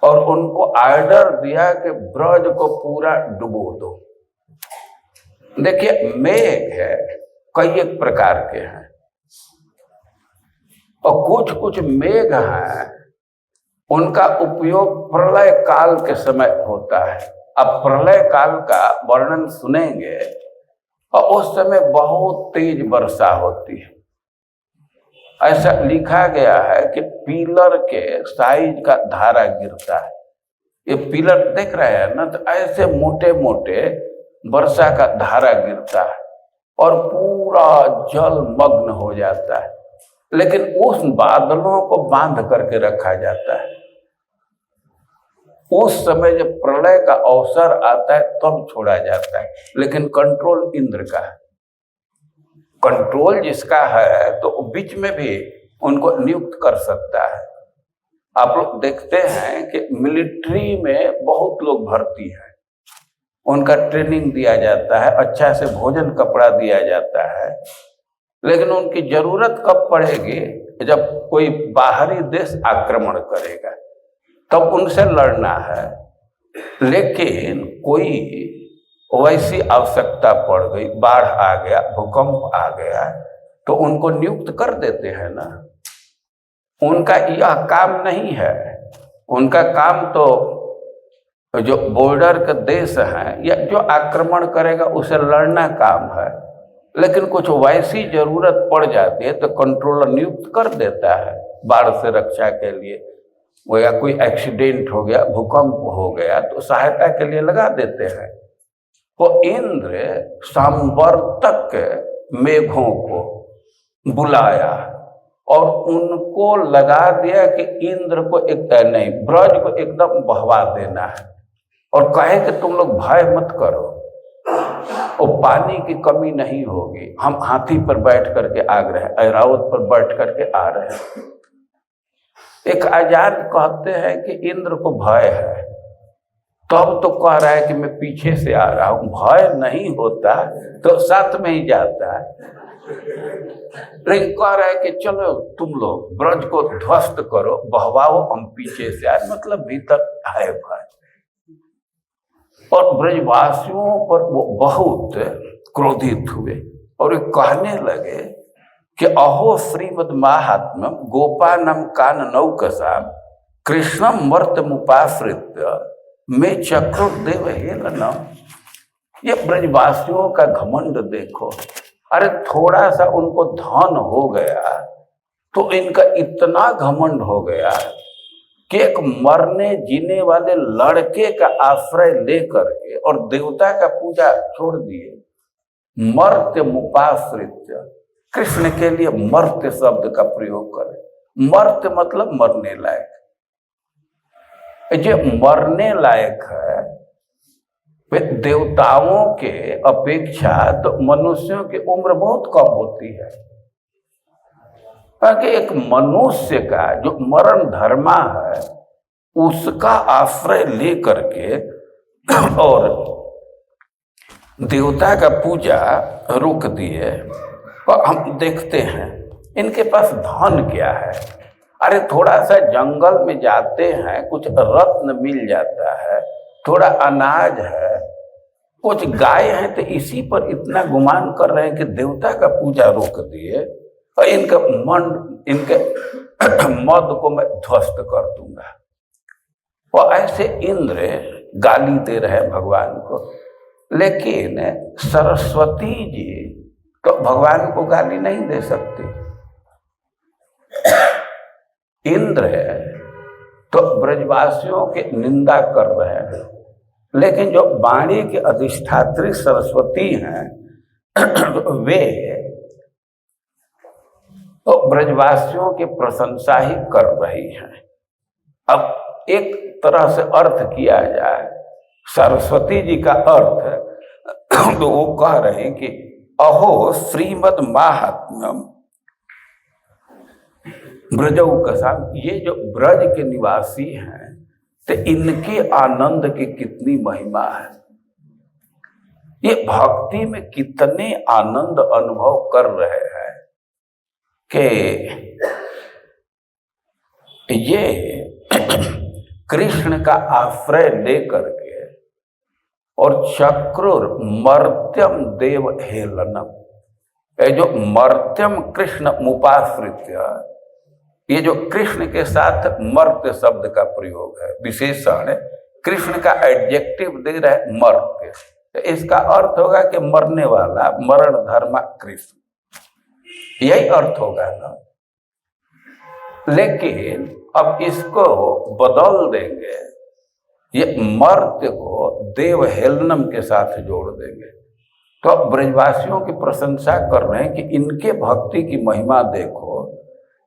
और उनको ऑर्डर दिया कि ब्रज को पूरा डुबो दो। देखिए मेघ है कई एक प्रकार के हैं और कुछ कुछ मेघ हैं उनका उपयोग प्रलय काल के समय होता है। अब प्रलय काल का वर्णन सुनेंगे और उस समय बहुत तेज वर्षा होती है। ऐसा लिखा गया है कि पीलर के साइज का धारा गिरता है। ये पीलर देख रहे हैं ना, तो ऐसे मोटे मोटे वर्षा का धारा गिरता है और पूरा जल मग्न हो जाता है, लेकिन उस बादलों को बांध करके रखा जाता है। उस समय जब प्रलय का अवसर आता है तब छोड़ा जाता है, लेकिन कंट्रोल इंद्र का है। कंट्रोल जिसका है तो बीच में भी उनको नियुक्त कर सकता है। आप लोग देखते हैं कि मिलिट्री में बहुत लोग भर्ती हैं, उनका ट्रेनिंग दिया जाता है, अच्छा से भोजन कपड़ा दिया जाता है, लेकिन उनकी जरूरत कब पड़ेगी? जब कोई बाहरी देश आक्रमण करेगा तब उनसे लड़ना है। लेकिन कोई वैसी आवश्यकता पड़ गई, बाढ़ आ गया, भूकंप आ गया, तो उनको नियुक्त कर देते हैं ना। उनका यह काम नहीं है। उनका काम तो जो बॉर्डर के देश हैं या जो आक्रमण करेगा उसे लड़ना काम है, लेकिन कुछ वैसी जरूरत पड़ जाती है तो कंट्रोलर नियुक्त कर देता है बाढ़ से रक्षा के लिए। वो या कोई एक्सीडेंट हो गया, भूकंप हो गया, तो सहायता के लिए लगा देते हैं। वो इंद्र संवर्तक मेघों को बुलाया और उनको लगा दिया कि इंद्र को ब्रज को एकदम बहवा देना है और कहे कि तुम लोग भय मत करो, और पानी की कमी नहीं होगी। हम हाथी पर बैठ करके आ रहे हैं, ऐरावत पर बैठ करके आ रहे हैं। एक आजाद कहते हैं कि इंद्र को भय है, तब तो कह रहा है कि मैं पीछे से आ रहा हूं। भय नहीं होता तो साथ में ही जाता है, लेकिन कह रहा है कि चलो तुम लोग ब्रज को ध्वस्त करो, बहवाओ, हम पीछे से आए, मतलब भीतर है भय। और ब्रजवासियों पर वो बहुत क्रोधित हुए और वे कहने लगे कि अहो श्रीमद महात्म्यम गोपानम कान नौकसाम कृष्णम मर्त मुपाश्रित्य में चक्रुदेव हेलनम। ये ब्रजवासियों का घमंड देखो। अरे थोड़ा सा उनको धन हो गया तो इनका इतना घमंड हो गया कि एक मरने जीने वाले लड़के का आश्रय लेकर के और देवता का पूजा छोड़ दिए। मर्त्य मुपाश्रित्य, कृष्ण के लिए मर्त्य शब्द का प्रयोग करें। मर्त्य मतलब मरने लायक। जो मरने लायक है वे देवताओं के अपेक्षा तो मनुष्यों की उम्र बहुत कम होती है, क्योंकि एक मनुष्य का जो मरण धर्मा है उसका आश्रय लेकर के और देवता का पूजा रोक दिए। और हम देखते हैं इनके पास धन क्या है। अरे थोड़ा सा जंगल में जाते हैं, कुछ रत्न मिल जाता है, थोड़ा अनाज है, कुछ गाय है, तो इसी पर इतना गुमान कर रहे हैं कि देवता का पूजा रोक दिए और इनके मद को मैं ध्वस्त कर दूंगा। और ऐसे इंद्र गाली दे रहे भगवान को, लेकिन सरस्वती जी तो भगवान को गाली नहीं दे सकती। इंद्र तो ब्रजवासियों की निंदा कर रहे हैं, लेकिन जो वाणी की अधिष्ठात्री सरस्वती हैं वे तो ब्रजवासियों की प्रशंसा ही कर रही हैं। अब एक तरह से अर्थ किया जाए सरस्वती जी का अर्थ, तो वो कह रहे हैं कि अहो श्रीमद महात्म्यम ब्रजऊ कसा, ये जो ब्रज के निवासी हैं तो इनके आनंद की कितनी महिमा है, ये भक्ति में कितने आनंद अनुभव कर रहे हैं कि ये कृष्ण का आश्रय लेकर के और चक्रुर मर्त्यम देव हेलनम, ये जो मर्त्यम कृष्ण मुपाश्रित्य, ये जो कृष्ण के साथ मर्त्य शब्द का प्रयोग है, विशेषण कृष्ण का एडजेक्टिव दे रहा है मर्त्य, तो इसका अर्थ होगा कि मरने वाला, मरण धर्मा कृष्ण, यही अर्थ होगा ना। लेकिन अब इसको बदल देंगे, ये मर्त्य को देव हेलनम के साथ जोड़ देंगे। तो अब ब्रजवासियों की प्रशंसा कर रहे हैं कि इनके भक्ति की महिमा देखो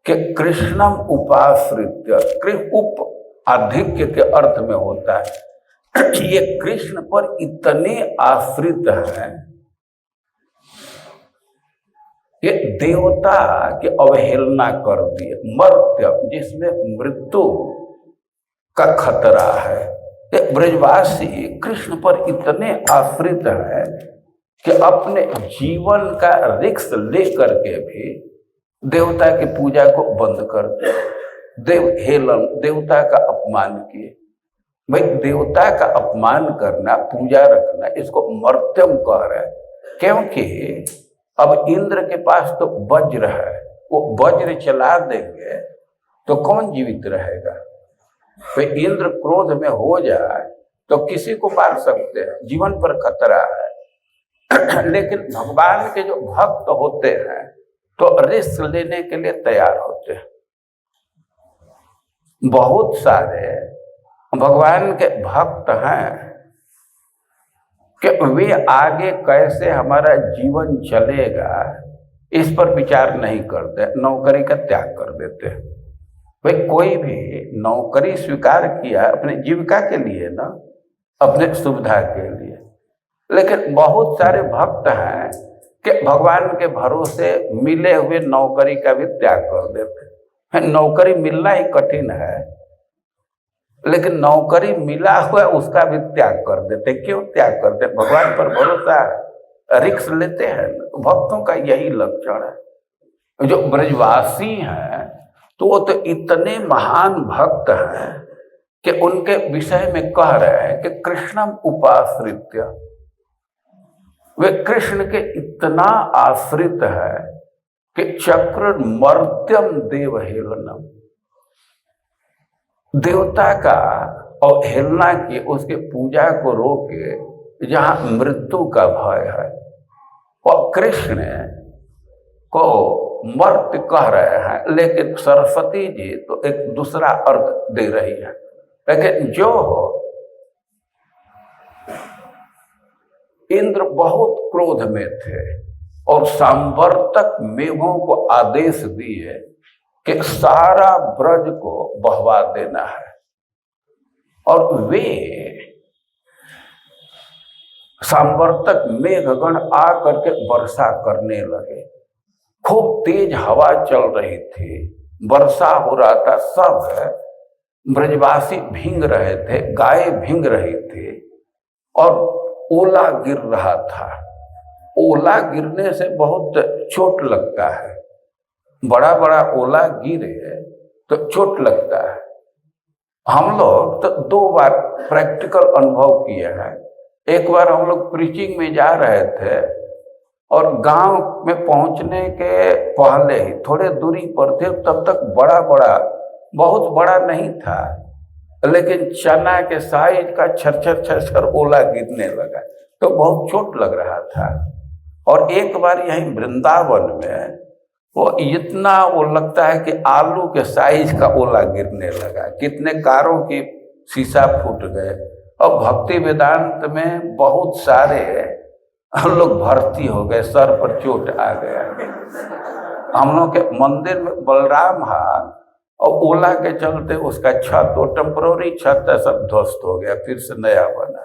कि कृष्णम उपाश्रित्य, कृष्ण उप आधिक्य के अर्थ में होता है, ये कृष्ण पर इतने आश्रित हैं, ये देवता की अवहेलना कर दिए। मर्त्य जिसमें मृत्यु का खतरा है, ये ब्रजवासी कृष्ण पर इतने आश्रित हैं कि अपने जीवन का रिस्क लेकर के भी देवता की पूजा को बंद कर दिया, देव हेलन, देवता का अपमान किए। भाई देवता का अपमान करना, पूजा रखना, इसको मर्त्यम कह रहे हैं, क्योंकि अब इंद्र के पास तो वज्र है, वो वज्र चला देंगे तो कौन जीवित रहेगा। भाई इंद्र क्रोध में हो जाए तो किसी को मार सकते हैं, जीवन पर खतरा है। लेकिन भगवान के जो भक्त होते हैं तो रिस्क लेने के लिए तैयार होते हैं। बहुत सारे भगवान के भक्त हैं कि वे आगे कैसे हमारा जीवन चलेगा इस पर विचार नहीं करते, नौकरी का त्याग कर देते हैं। भाई कोई भी नौकरी स्वीकार किया अपने जीविका के लिए ना, अपने सुविधा के लिए, लेकिन बहुत सारे भक्त हैं कि भगवान के भरोसे मिले हुए नौकरी का भी त्याग कर देते हैं। नौकरी मिलना ही कठिन है, लेकिन नौकरी मिला हुआ उसका भी त्याग कर देते। क्यों त्याग करते? भगवान पर भरोसा, रिस्क लेते हैं। भक्तों का यही लक्षण है। जो ब्रजवासी हैं तो वो तो इतने महान भक्त हैं कि उनके विषय में कह रहे हैं कि कृष्णम उपाश्रित्य, वे कृष्ण के इतना आश्रित है कि चक्र मर्त्यम देव हेलनम, देवता का अवहेलना की, उसके पूजा को रोके जहां मृत्यु का भय है। और कृष्ण को मर्त्य कह रहे हैं, लेकिन सरस्वती जी तो एक दूसरा अर्थ दे रही है। लेकिन जो इंद्र बहुत क्रोध में थे और सांवर्तक मेघों को आदेश दिए कि सारा ब्रज को बहवा देना है, और वे सांवर्तक मेघगण आकर के वर्षा करने लगे। खूब तेज हवा चल रही थी, वर्षा हो रहा था, सब ब्रजवासी भींग रहे थे, गाय भींग रही थी, और ओला गिर रहा था। ओला गिरने से बहुत चोट लगता है, बड़ा बड़ा ओला गिरे तो चोट लगता है। हम लोग तो 2 बार प्रैक्टिकल अनुभव किए हैं। एक बार हम लोग प्रीचिंग में जा रहे थे और गांव में पहुंचने के पहले ही थोड़े दूरी पर थे, तब तक बड़ा बड़ा, बहुत बड़ा नहीं था, लेकिन चना के साइज का छर छर ओला गिरने लगा, तो बहुत चोट लग रहा था। और एक बार यहीं वृंदावन में वो इतना, वो लगता है कि आलू के साइज का ओला गिरने लगा, कितने कारों की शीशा फूट गए। और भक्ति वेदांत में बहुत सारे हम लोग भर्ती हो गए, सर पर चोट आ गया। हम लोग के मंदिर में बलराम हाल, और ओला के चलते उसका छत, वो टेम्पररी छत है, सब ध्वस्त हो गया, फिर से नया बना।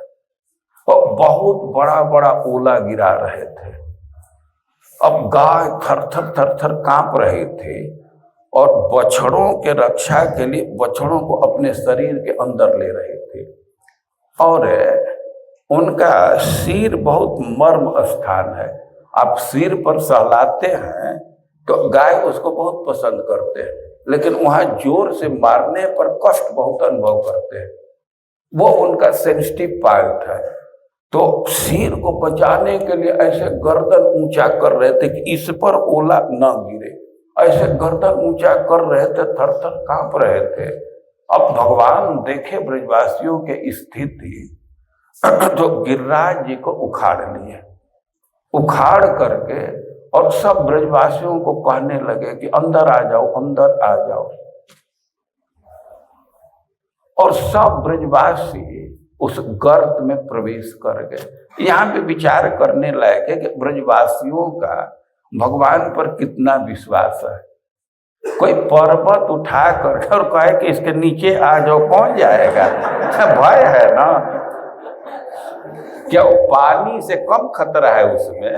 और बहुत बड़ा बड़ा ओला गिरा रहे थे। अब गाय थर थर कांप रही थी, और बछड़ों के रक्षा के लिए बछड़ों को अपने शरीर के अंदर ले रहे थे। और उनका सिर बहुत मर्म स्थान है। आप सिर पर सहलाते हैं तो गाय उसको बहुत पसंद करते हैं, लेकिन वहां जोर से मारने पर कष्ट बहुत अनुभव करते हैं। वो उनका सेंसिटिव पार्ट है। तो सिर को बचाने के लिए ऐसे गर्दन ऊंचा कर रहे थे कि इस पर ओला न गिरे, ऐसे गर्दन ऊंचा कर रहे थे, थर थर कांप रहे थे। अब भगवान देखे ब्रजवासियों के स्थिति तो गिरिराज जी को उखाड़ लिए, उखाड़ करके और सब ब्रजवासियों को कहने लगे कि अंदर आ जाओ, अंदर आ जाओ। और सब ब्रजवासी उस गर्त में प्रवेश कर गए। यहाँ पे विचार करने लायक है कि ब्रजवासियों का भगवान पर कितना विश्वास है। कोई पर्वत उठा कर और कहे कि इसके नीचे आ जाओ, कौन जाएगा? भय है ना। क्या वो पानी से कम खतरा है उसमें?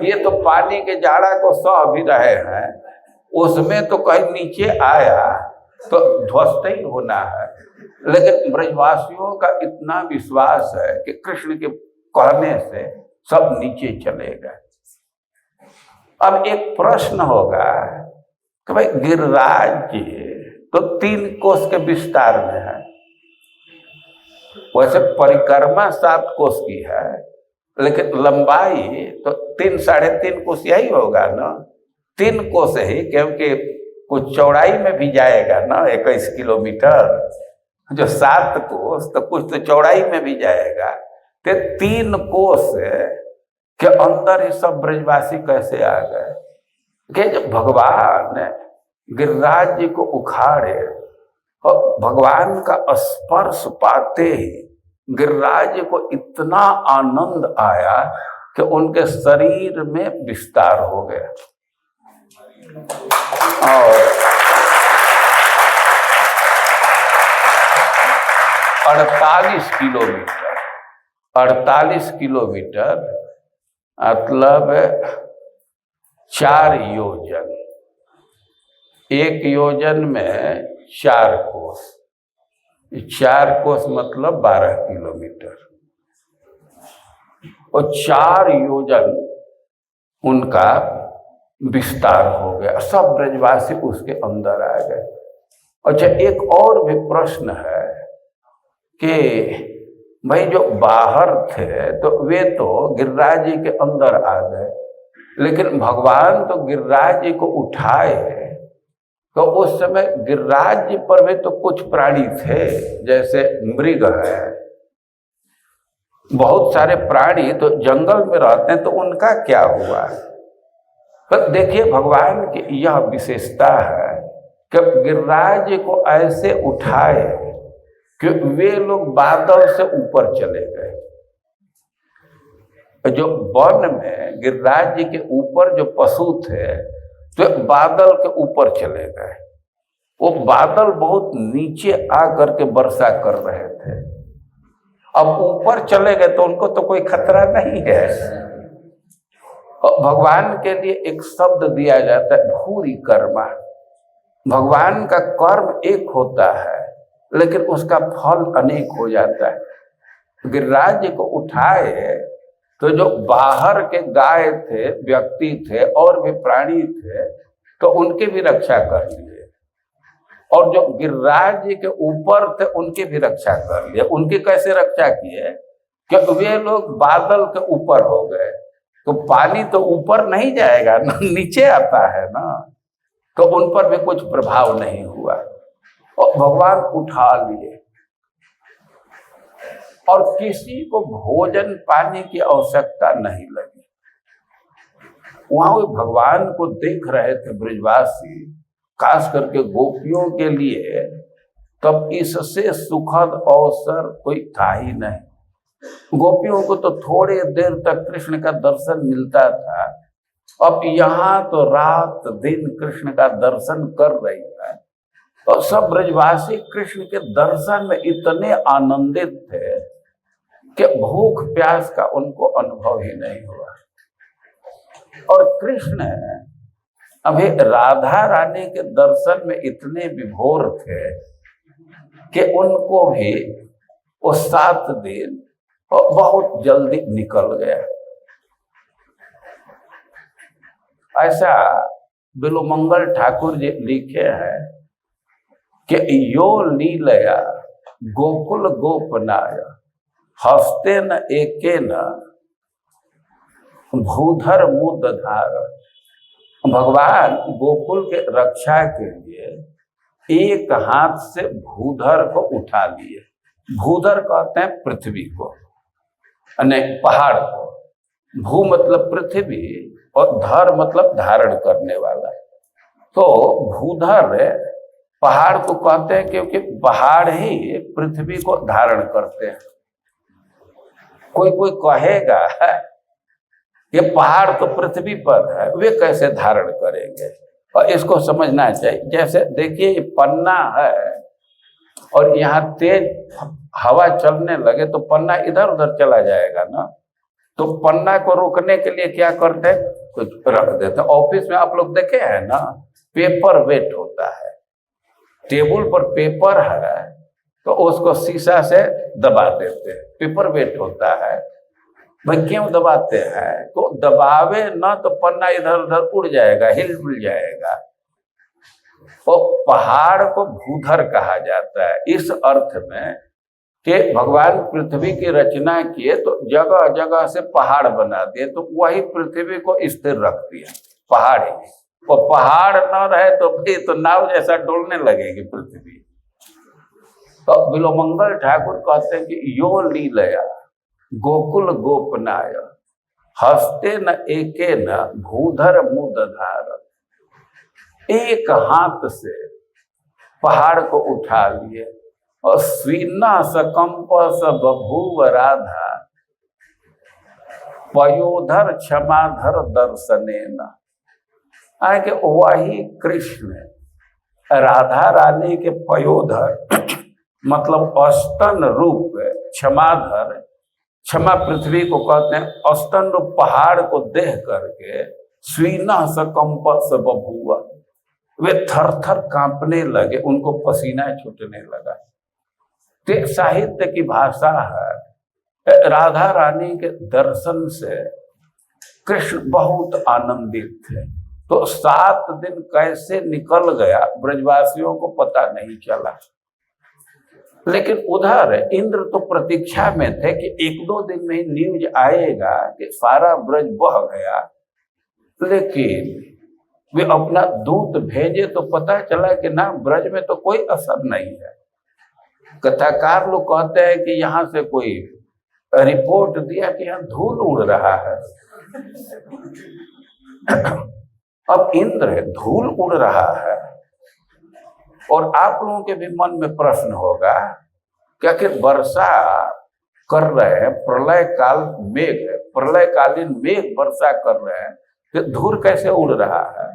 ये तो पानी के जाड़ा को सह भी रहे हैं, उसमें तो कहीं नीचे आया तो ध्वस्त ही होना है। लेकिन ब्रजवासियों का इतना विश्वास है कि कृष्ण के कहने से सब नीचे चले गए। अब एक प्रश्न होगा कि भाई गिरिराज जी तो 3 कोस के विस्तार में है, वैसे परिक्रमा 7 कोस की है, लेकिन लंबाई तो 3 साढ़े 3 कोस यही होगा ना। 3 कोस ही, क्योंकि कुछ चौड़ाई में भी जाएगा ना 21 किलोमीटर। जो 7 कोस तो कुछ तो चौड़ाई में भी जाएगा। तो 3 कोस के अंदर ही सब ब्रजवासी कैसे आ गए? कि जब भगवान गिरिराज जी को उखाड़े और भगवान का स्पर्श पाते ही गिरिराज जी को इतना आनंद आया कि उनके शरीर में विस्तार हो गया। और 48 किलोमीटर मतलब 4 योजन, 1 योजन में 4 कोस, 4 कोस मतलब 12 किलोमीटर, और 4 योजन उनका विस्तार हो गया। सब ब्रजवासी उसके अंदर आ गए। अच्छा, एक और भी प्रश्न है कि भाई जो बाहर थे तो वे तो गिरिराज जी के अंदर आ गए, लेकिन भगवान तो गिरिराज जी को उठाए तो उस समय गिरिराज जी पर भी तो कुछ प्राणी थे, जैसे मृग है, बहुत सारे प्राणी तो जंगल में रहते हैं, तो उनका क्या हुआ? पर देखिए भगवान की यह विशेषता है कि गिरिराज जी को ऐसे उठाए कि वे लोग बादल से ऊपर चले गए। जो वन में गिरिराज जी के ऊपर जो पशु थे तो बादल के ऊपर चले गए। वो बादल बहुत नीचे आकर के वर्षा कर रहे थे। अब ऊपर चले गए तो उनको तो कोई खतरा नहीं है। भगवान के लिए एक शब्द दिया जाता है, भूरि कर्मा। भगवान का कर्म एक होता है लेकिन उसका फल अनेक हो जाता है। गिरिराज जी को उठाए तो जो बाहर के गाय थे, व्यक्ति थे और भी प्राणी थे, तो उनके भी रक्षा कर लिए, और जो गिरिराज जी के ऊपर थे उनकी भी रक्षा कर लिए। उनकी कैसे रक्षा किए कि वे लोग बादल के ऊपर हो गए, तो पानी तो ऊपर नहीं जाएगा ना, नीचे आता है ना, तो उन पर भी कुछ प्रभाव नहीं हुआ और भगवान उठा लिए। और किसी को भोजन पानी की आवश्यकता नहीं लगी। वहां वो भगवान को देख रहे थे ब्रजवासी, खास करके गोपियों के लिए तब इससे सुखद अवसर कोई था ही नहीं। गोपियों को तो थोड़े देर तक कृष्ण का दर्शन मिलता था, अब यहाँ तो रात दिन कृष्ण का दर्शन कर रही है। और सब ब्रजवासी कृष्ण के दर्शन में इतने आनंदित थे कि भूख प्यास का उनको अनुभव ही नहीं हुआ। और कृष्ण अभी राधा रानी के दर्शन में इतने विभोर थे कि उनको भी वो 7 दिन बहुत जल्दी निकल गया। ऐसा बिलोमंगल ठाकुर जी लिखे हैं कि यो लीलया गोकुल गोपनाय हस्ते न एके न भूधर मुदधार। भगवान गोकुल के रक्षा के लिए एक हाथ से भूधर को उठा लिए। भूधर कहते हैं पृथ्वी को, पहाड़ को। भू मतलब पृथ्वी और धर मतलब धारण करने वाला। तो भूधर पहाड़ को कहते हैं क्योंकि पहाड़ ही पृथ्वी को धारण करते हैं। कोई कोई कहेगा ये पहाड़ तो पृथ्वी पर है, वे कैसे धारण करेंगे? और इसको समझना चाहिए। जैसे देखिए ये पन्ना है और यहाँ तेज हवा चलने लगे तो पन्ना इधर उधर चला जाएगा ना। तो पन्ना को रोकने के लिए क्या करते हैं? कुछ रख देते हैं। ऑफिस में आप लोग देखे हैं ना, पेपर वेट होता है। टेबल पर पेपर है तो उसको शीशा से दबा देते हैं, पेपर वेट होता है। भाई क्यों दबाते हैं? तो दबावे ना तो पन्ना इधर उधर उड़ जाएगा, हिल जाएगा। तो पहाड़ को भूधर कहा जाता है इस अर्थ में कि भगवान पृथ्वी की रचना किए तो जगह जगह से पहाड़ बना दिए, तो वही पृथ्वी को स्थिर रख दिया पहाड़ ही। और पहाड़ न रहे तो फिर तो नाव जैसा डोलने लगेगी पृथ्वी। तो बिलोमंगल ठाकुर कहते हैं कि यो लीलया गोकुल गोपनाय हस्ते न एके न भूधर मुदधार। एक हाथ से पहाड़ को उठा लिए और स्वीना सकंप स बभूव राधा पयोधर क्षमाधर दर्शने न। आगे वही कृष्ण राधा रानी के पयोधर मतलब अस्तन रूप क्षमाधर, क्षमा पृथ्वी को कहते हैं, अस्तन रूप पहाड़ को देख करके स्वीना सकंप स बभूव, वे थर थर कांपने लगे, उनको पसीना छूटने लगा। ते साहित्य की भाषा है। राधा रानी के दर्शन से कृष्ण बहुत आनंदित थे। तो 7 दिन कैसे निकल गया ब्रजवासियों को पता नहीं चला। लेकिन उधर इंद्र तो प्रतीक्षा में थे कि 1-2 दिन में ही न्यूज आएगा कि सारा ब्रज बह गया। लेकिन वे अपना दूत भेजे तो पता चला कि ना, ब्रज में तो कोई असर नहीं है। कथाकार लोग कहते हैं कि यहाँ से कोई रिपोर्ट दिया कि यहाँ धूल उड़ रहा है। अब इंद्र धूल उड़ रहा है और आप लोगों के भी मन में प्रश्न होगा क्या कि वर्षा कर रहे हैं, प्रलय काल मेघ, प्रलयकालीन मेघ वर्षा कर रहे हैं, तो धूल कैसे उड़ रहा है?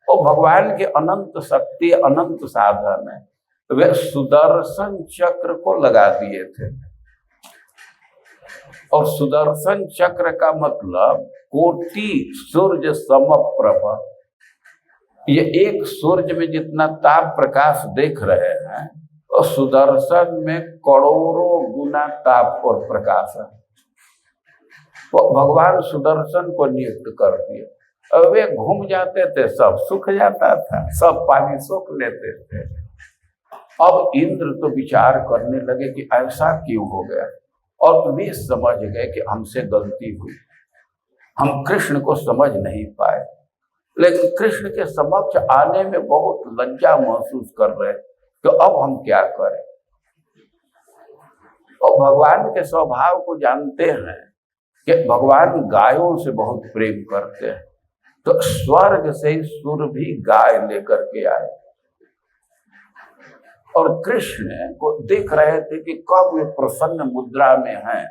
और भगवान की अनंत शक्ति, अनंत साधन है। वे सुदर्शन चक्र को लगा दिए थे। और सुदर्शन चक्र का मतलब कोटि सूर्य समप्रभ। ये एक सूर्य में जितना ताप प्रकाश देख रहे हैं और सुदर्शन में करोड़ों गुना ताप और प्रकाश है। तो भगवान सुदर्शन को नियुक्त कर दिए और वे घूम जाते थे, सब सूख जाता था, सब पानी सोख लेते थे। अब इंद्र तो विचार करने लगे कि ऐसा क्यों हो गया, और वे समझ गए कि हमसे गलती हुई, हम कृष्ण को समझ नहीं पाए। लेकिन कृष्ण के समक्ष आने में बहुत लज्जा महसूस कर रहे, तो अब हम क्या करें? और भगवान के स्वभाव को जानते हैं कि भगवान गायों से बहुत प्रेम करते हैं। तो स्वर्ग से सुर भी गाय लेकर के आए और कृष्ण को देख रहे थे कि कब वे प्रसन्न मुद्रा में हैं,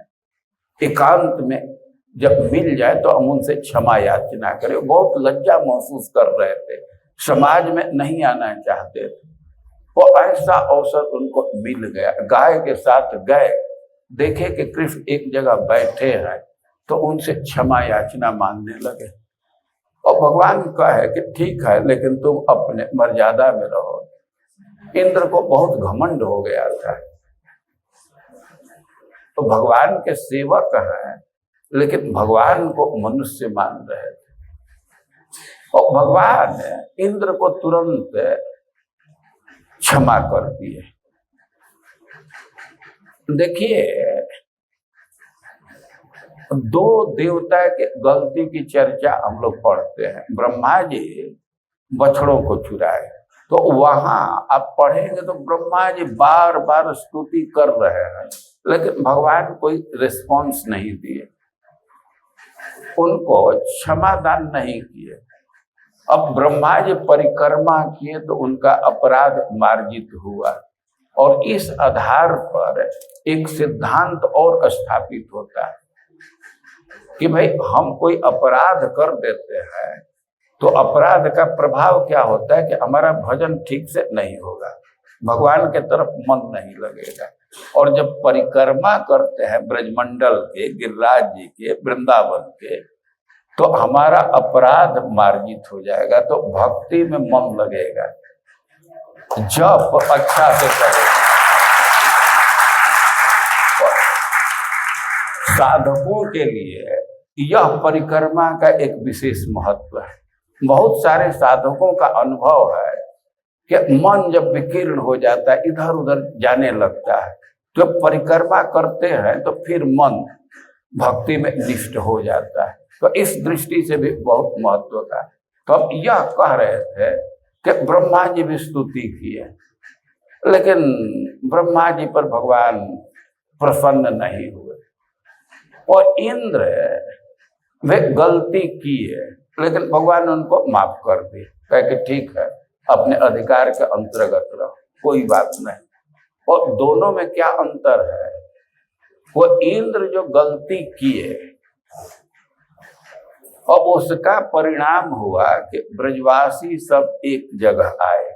एकांत में जब मिल जाए तो हम उनसे क्षमा याचना करें। बहुत लज्जा महसूस कर रहे थे, समाज में नहीं आना चाहते थे। वो ऐसा अवसर उनको मिल गया, गाय के साथ गए, देखे कि कृष्ण एक जगह बैठे हैं तो उनसे क्षमा याचना मांगने लगे। और भगवान कहे कि ठीक है, लेकिन तुम अपने मर्यादा में रहो। इंद्र को बहुत घमंड हो गया था। तो भगवान के सेवक हैं, लेकिन भगवान को मनुष्य मान रहे थे। और भगवान इंद्र को तुरंत क्षमा कर दिए। देखिए, दो देवता के गलती की चर्चा हम लोग पढ़ते हैं। ब्रह्मा जी बछड़ों को चुराए, तो वहां आप पढ़ेंगे तो ब्रह्मा जी बार बार स्तुति कर रहे हैं, लेकिन भगवान कोई रिस्पॉन्स नहीं दिए, उनको क्षमादान नहीं किए। अब ब्रह्मा जी परिक्रमा किए तो उनका अपराध मार्जित हुआ, और इस आधार पर एक सिद्धांत और स्थापित होता है कि भाई हम कोई अपराध कर देते हैं तो अपराध का प्रभाव क्या होता है कि हमारा भजन ठीक से नहीं होगा, भगवान के तरफ मन नहीं लगेगा। और जब परिक्रमा करते हैं ब्रजमंडल के, गिरिराज जी के, वृंदावन के, तो हमारा अपराध मार्जित हो जाएगा, तो भक्ति में मन लगेगा, जप अच्छा से करेगा। साधकों के लिए यह परिक्रमा का एक विशेष महत्व है। बहुत सारे साधकों का अनुभव है कि मन जब विकीर्ण हो जाता है, इधर उधर जाने लगता है, तो परिक्रमा करते हैं तो फिर मन भक्ति में निष्ठ हो जाता है। तो इस दृष्टि से भी बहुत महत्व का। तो हम यह कह रहे थे कि ब्रह्मा जी भी स्तुति किए, लेकिन ब्रह्मा जी पर भगवान प्रसन्न नहीं हुए। और इंद्र वे गलती किए, लेकिन भगवान ने उनको माफ कर दिए, कह कि ठीक है, अपने अधिकार के अंतर्गत रहो, कोई बात नहीं। और दोनों में क्या अंतर है? वो इंद्र जो गलती किए और उसका परिणाम हुआ कि ब्रजवासी सब एक जगह आए,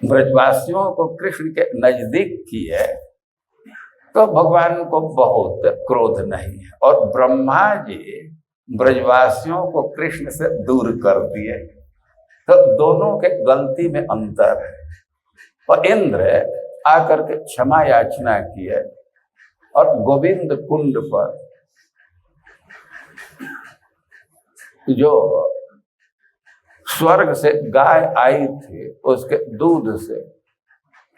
ब्रजवासियों को कृष्ण के नजदीक किए, तो भगवान को बहुत क्रोध नहीं है। और ब्रह्मा जी ब्रजवासियों को कृष्ण से दूर कर दिए, तो दोनों के गलती में अंतर है। और इंद्र आकर के क्षमा याचना किए, और गोविंद कुंड पर जो स्वर्ग से गाय आई थी, उसके दूध से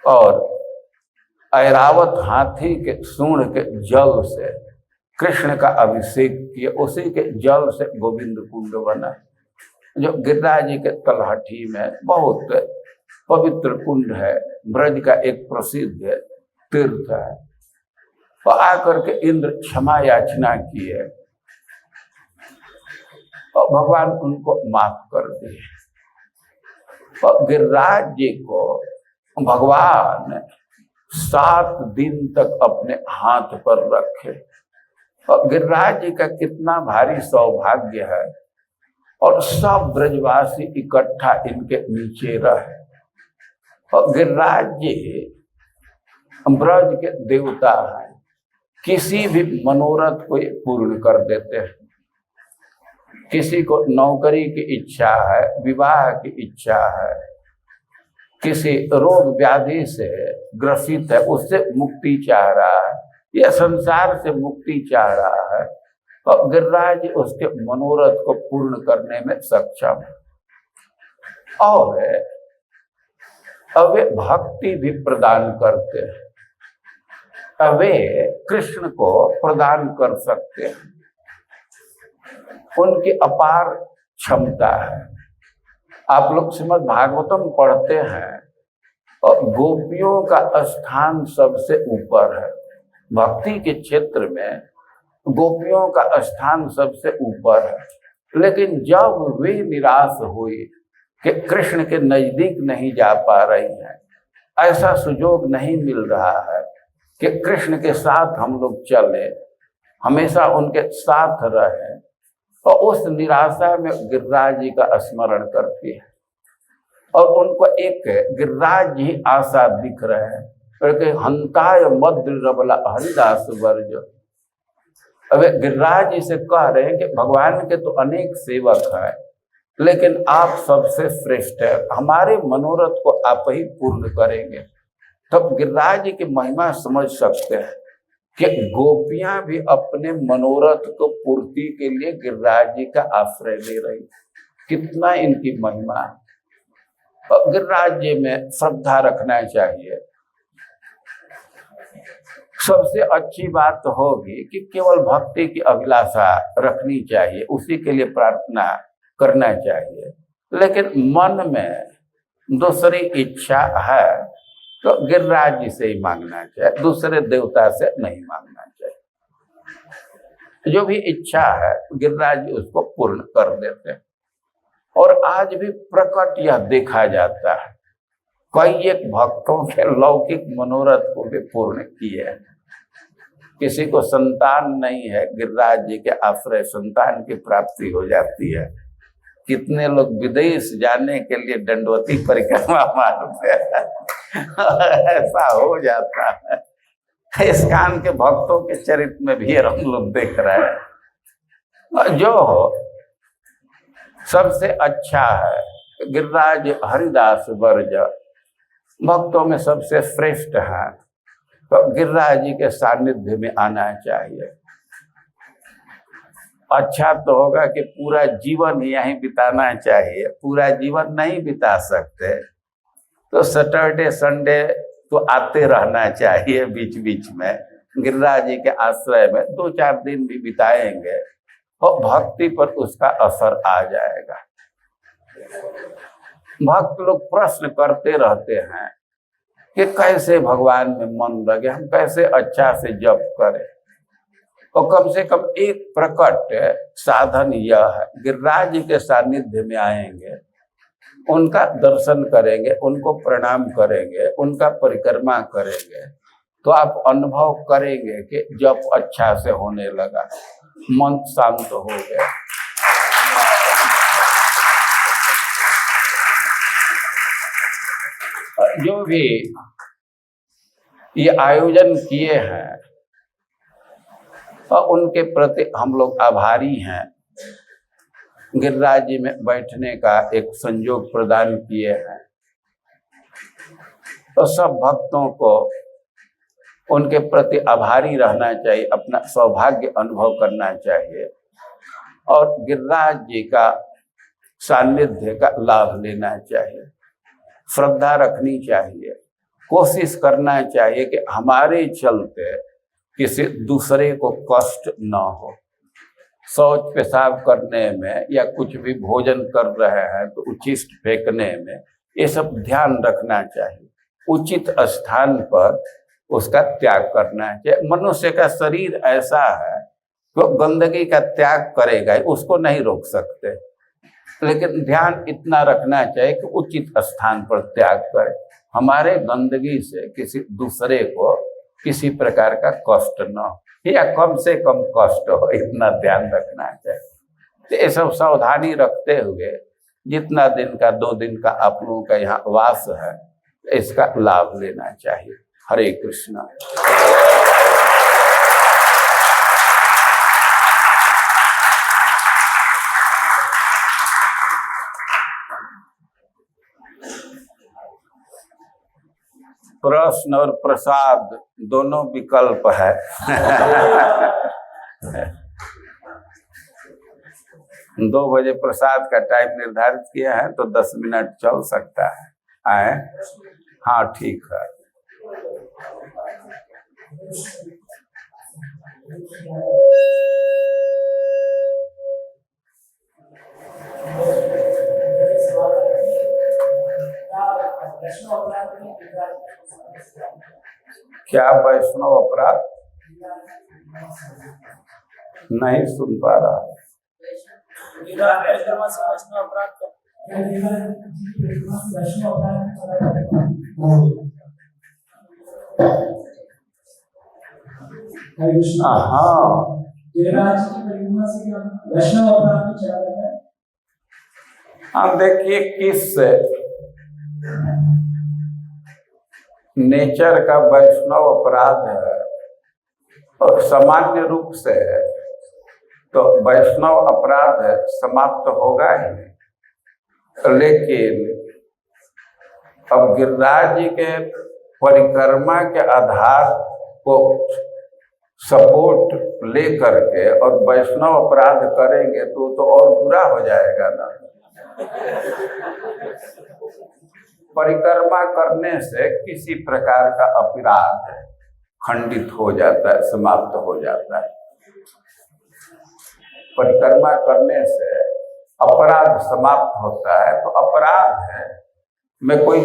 और ऐरावत हाथी के सूंड के जल से कृष्ण का अभिषेक किए, उसी के जल से गोविंद कुंड बना, जो गिरिराज जी के तलहटी में बहुत पवित्र कुंड है, ब्रज का एक प्रसिद्ध तीर्थ है। तो आकर के इंद्र क्षमा याचना किए और भगवान उनको माफ कर दिए। और गिरिराज जी को भगवान 7 दिन तक अपने हाथ पर रखे। और गिरिराज जी का कितना भारी सौभाग्य है, और सब ब्रजवासी इकट्ठा इनके नीचे रहे। और गिरिराज जी ब्रज के देवता हैं, किसी भी मनोरथ को पूर्ण कर देते हैं। किसी को नौकरी की इच्छा है, विवाह की इच्छा है, किसी रोग व्याधि से ग्रसित है, उससे मुक्ति चाह रहा है, या संसार से मुक्ति चाह रहा है, और गिरिराज उसके मनोरथ को पूर्ण करने में सक्षम है। और वे भक्ति भी प्रदान करते हैं, वे कृष्ण को प्रदान कर सकते हैं, उनकी अपार क्षमता है। आप लोग श्रीमद् भागवतम पढ़ते हैं, और गोपियों का स्थान सबसे ऊपर है। भक्ति के क्षेत्र में गोपियों का स्थान सबसे ऊपर है। लेकिन जब वे निराश हुई कि कृष्ण के नजदीक नहीं जा पा रही हैं, ऐसा सुयोग नहीं मिल रहा है कि कृष्ण के साथ हम लोग चले, हमेशा उनके साथ रहे, और उस निराशा में गिरिराज जी का स्मरण करती है। और उनको एक गिरिराज जी आशा दिख रहे हैं, क्योंकि हंताय मद्र रबला हरिदास वर्ज, अब गिरिराज इसे कह रहे हैं कि भगवान के तो अनेक सेवक हैं, लेकिन आप सबसे श्रेष्ठ है, हमारे मनोरथ को आप ही पूर्ण करेंगे। तब गिरिराज की महिमा समझ सकते हैं कि गोपियां भी अपने मनोरथ को पूर्ति के लिए गिरिराज जी का आश्रय ले रही। कितना इनकी महिमा है। और गिरिराज जी में श्रद्धा रखना चाहिए। सबसे अच्छी बात होगी कि केवल भक्ति की अभिलाषा रखनी चाहिए, उसी के लिए प्रार्थना करना चाहिए। लेकिन मन में दूसरी इच्छा है तो गिरिराज जी से ही मांगना चाहिए, दूसरे देवता से नहीं मांगना चाहिए। जो भी इच्छा है गिरिराज जी उसको पूर्ण कर देते हैं। और आज भी प्रकट यह देखा जाता है, कई एक भक्तों के लौकिक मनोरथ को भी पूर्ण किए हैं। किसी को संतान नहीं है, गिरिराज जी के आश्रय संतान की प्राप्ति हो जाती है। कितने लोग विदेश जाने के लिए दंडवती परिक्रमा मारते हैं ऐसा हो जाता है। इस कान के भक्तों के चरित्र में भी हम लोग देख रहे हैं। जो हो सबसे अच्छा है गिरिराज हरिदास वर्ज भक्तों में सबसे श्रेष्ठ है, तो गिरिराज जी के सानिध्य में आना चाहिए। अच्छा तो होगा कि पूरा जीवन यहीं बिताना चाहिए, पूरा जीवन नहीं बिता सकते तो सैटरडे संडे तो आते रहना चाहिए बीच बीच में। गिरिराज जी के आश्रय में 2-4 दिन भी बिताएंगे और भक्ति पर उसका असर आ जाएगा। भक्त लोग प्रश्न करते रहते हैं कि कैसे भगवान में मन लगे, हम कैसे अच्छा से जप करें। और कम से कम एक प्रकट साधन यह है, गिरिराज जी के सानिध्य में आएंगे, उनका दर्शन करेंगे, उनको प्रणाम करेंगे, उनका परिक्रमा करेंगे, तो आप अनुभव करेंगे कि जप अच्छा से होने लगा, मन शांत हो गया। जो भी ये आयोजन किए हैं और उनके प्रति हम लोग आभारी हैं। गिरिराज जी में बैठने का एक संयोग प्रदान किए हैं, तो सब भक्तों को उनके प्रति आभारी रहना चाहिए, अपना सौभाग्य अनुभव करना चाहिए और गिरिराज जी का सानिध्य का लाभ लेना चाहिए। श्रद्धा रखनी चाहिए, कोशिश करना चाहिए कि हमारे चलते किसी दूसरे को कष्ट न हो। शौच पेशाब करने में या कुछ भी भोजन कर रहे हैं तो उचिष्ट फेंकने में, ये सब ध्यान रखना चाहिए। उचित स्थान पर उसका त्याग करना चाहिए। मनुष्य का शरीर ऐसा है वो गंदगी का त्याग करेगा, उसको नहीं रोक सकते, लेकिन ध्यान इतना रखना चाहिए कि उचित स्थान पर त्याग करें। हमारे गंदगी से किसी दूसरे को किसी प्रकार का कष्ट न हो या कम से कम कष्ट हो, इतना ध्यान रखना चाहिए। तो ये सब सावधानी रखते हुए जितना दिन का 2 दिन का आप लोगों का यहाँ वास है, इसका लाभ लेना चाहिए। हरे कृष्णा। प्रश्न और प्रसाद दोनों विकल्प है 2 बजे प्रसाद का टाइम निर्धारित किया है तो 10 मिनट चल सकता है। आए? हाँ ठीक है। क्या वैष्णव अपराध? नहीं सुन पा रहा। हाँ देखिए किस नेचर का वैष्णव अपराध है, और सामान्य रूप से तो वैष्णव अपराध समाप्त होगा ही नहीं। लेकिन अब गिरिराज जी के परिक्रमा के आधार को सपोर्ट ले करके और वैष्णव अपराध करेंगे तो और बुरा हो जाएगा ना। परिक्रमा करने से किसी प्रकार का अपराध खंडित हो जाता है, समाप्त हो जाता है। परिक्रमा करने से अपराध समाप्त होता है। तो अपराध है में कोई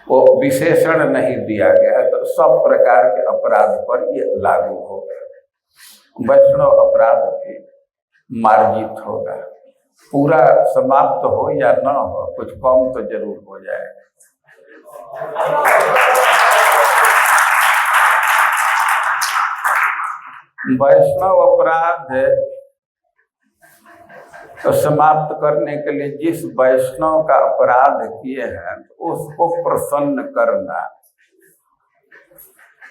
वो विशेषण नहीं दिया गया है, तो सब प्रकार के अपराध पर ये लागू होगा। वैष्णव अपराध भी मार्जित होगा। पूरा समाप्त हो या न हो, कुछ कम तो जरूर हो जाएगा। वैष्णव अपराध तो समाप्त करने के लिए जिस वैष्णव का अपराध किए हैं उसको प्रसन्न करना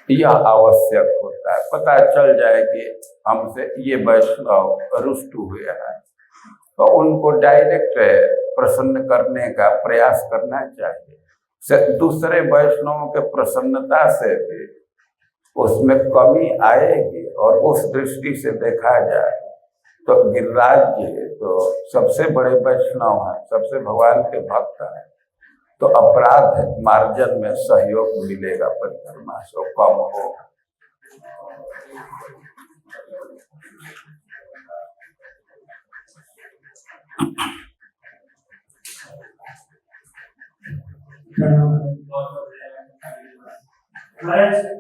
यह आवश्यक होता है। पता चल जाए कि हमसे ये वैष्णव रुष्ट हुए हैं, तो उनको डायरेक्ट प्रसन्न करने का प्रयास करना चाहिए। दूसरे वैष्णवों के प्रसन्नता से भी उसमें कमी आएगी। और उस दृष्टि से देखा जाए तो गिरिराज जी तो सबसे बड़े वैष्णव हैं, सबसे भगवान के भक्त हैं, तो अपराध मार्जन में सहयोग मिलेगा, परिक्रमा से कम होगा।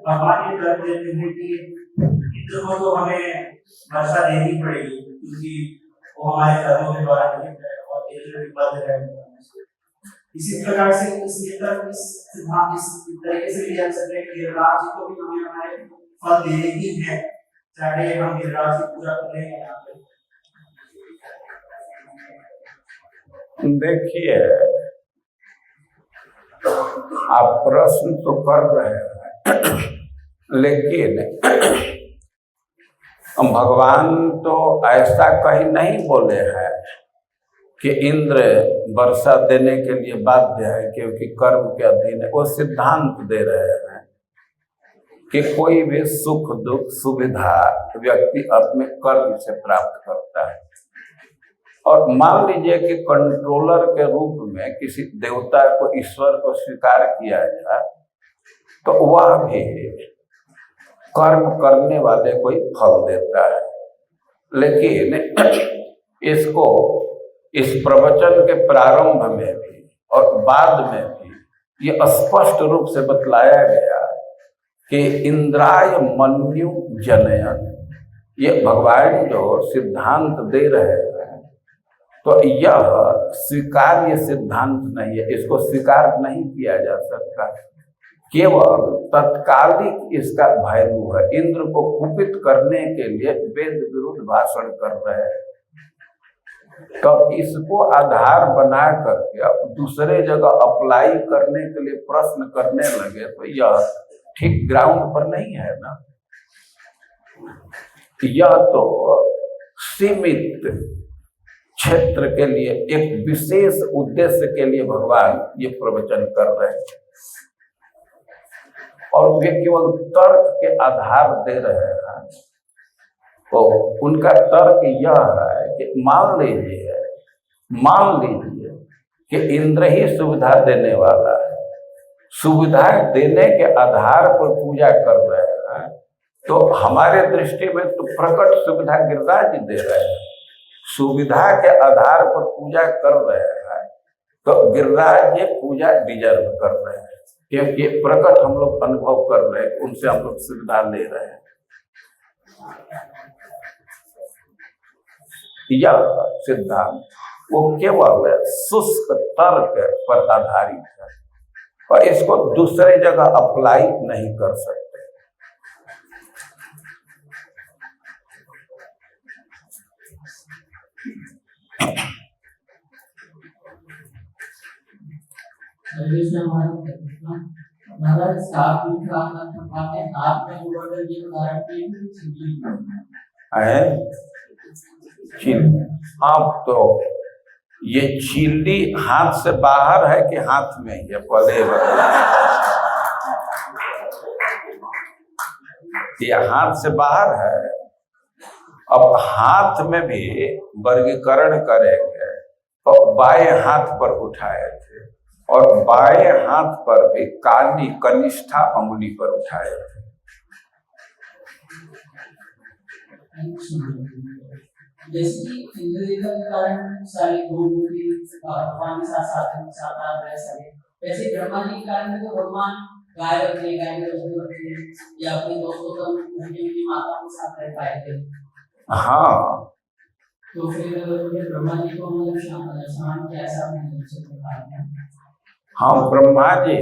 भगवान ये कर देते हैं कि इंद्र को तो हमें वर्षा देनी पड़ेगी, क्योंकि वो हमारे कर्मों के द्वारा नहीं है और इंद्र विपद है। इसी प्रकार से इस सिद्धांत इस तरीके से लिया जा सकता है कि गिरिराज जी को भी हमें हमारे फल देने ही है, चाहे हम गिरिराज की पूजा करें या ना करें। देखिए, आप प्रश्न तो कर रहे हैं, लेकिन भगवान तो ऐसा कहीं नहीं बोले हैं कि इंद्र वर्षा देने के लिए बाध्य है क्योंकि कर्म के अधीन है। वो सिद्धांत दे रहे हैं कि कोई भी सुख दुख सुविधा व्यक्ति अपने कर्म से प्राप्त करता है। और मान लीजिए कि कंट्रोलर के रूप में किसी देवता को, ईश्वर को स्वीकार किया जाए, तो वह भी कर्म करने वाले को ही फल देता है। लेकिन इसको इस प्रवचन के प्रारंभ में भी और बाद में भी ये स्पष्ट रूप से बतलाया गया कि इंद्राय मन्यु जनयन, ये भगवान जो सिद्धांत दे रहे हैं, तो यह स्वीकार्य सिद्धांत नहीं है, इसको स्वीकार नहीं किया जा सकता। केवल तत्कालिक इसका वैल्यू है। इंद्र को कुपित करने के लिए वेद विरुद्ध भाषण कर रहे हैं, तो इसको आधार बना करके अब दूसरे जगह अप्लाई करने के लिए प्रश्न करने लगे, तो यह ठीक ग्राउंड पर नहीं है ना। यह तो सीमित क्षेत्र के लिए, एक विशेष उद्देश्य के लिए भगवान ये प्रवचन कर रहे हैं, और वे केवल तर्क के आधार दे रहे हैं। तो उनका तर्क यह है कि मान लीजिए कि इंद्र ही सुविधा देने वाला है, सुविधा देने के आधार पर पूजा कर रहे हैं, तो हमारे दृष्टि में तो प्रकट सुविधा गिरिराज दे रहे हैं। सुविधा के आधार पर पूजा कर रहे हैं, तो गिरिराज ये पूजा डिजर्व कर रहे हैं, क्योंकि प्रकट हम लोग अनुभव कर रहे हैं, उनसे हम लोग सुविधा ले रहे हैं। यह सिद्धांत वो केवल शुष्क तर्क पर आधारित है और इसको दूसरे जगह अप्लाई नहीं कर सकते। महाराज साफ लिखा हाथ में उदाहरण है चिल्ली। हाँ, तो ये चिल्ली हाथ से बाहर है कि हाथ में ही है, पहले ये हाथ से बाहर है। अब हाथ में भी वर्गीकरण करेंगे तो बाएं हाथ पर उठाए थे और बाएं हाथ पर भी काली कनिष्ठा अंगुली पर उठाए थे। जैसे कि हिंदुइज्म के कारण सारे गुरु भी भगवान के साथ रह सके, वैसे ब्रह्मा जी के कारण भी तो भगवान गाय रखते, गाय में वस्तु रखते या अपने दोस्तों का उनकी माता के साथ रह पाए थे। हाँ, तो फिर ब्रह्मा जी को मतलब समान के ऐसा नहीं सकता। हाँ, ब्रह्मा जी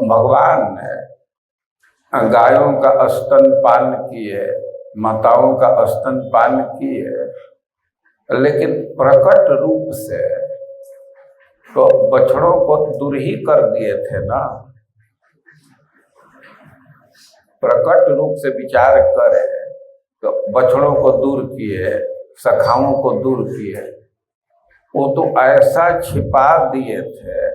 भगवान ने गायों का स्तनपान किए, माताओं का स्तनपान किए, लेकिन प्रकट रूप से तो बछड़ों को दूर ही कर दिए थे ना। प्रकट रूप से विचार करे तो बछड़ों को दूर किए, सखाओं को दूर किए। वो तो ऐसा छिपा दिए थे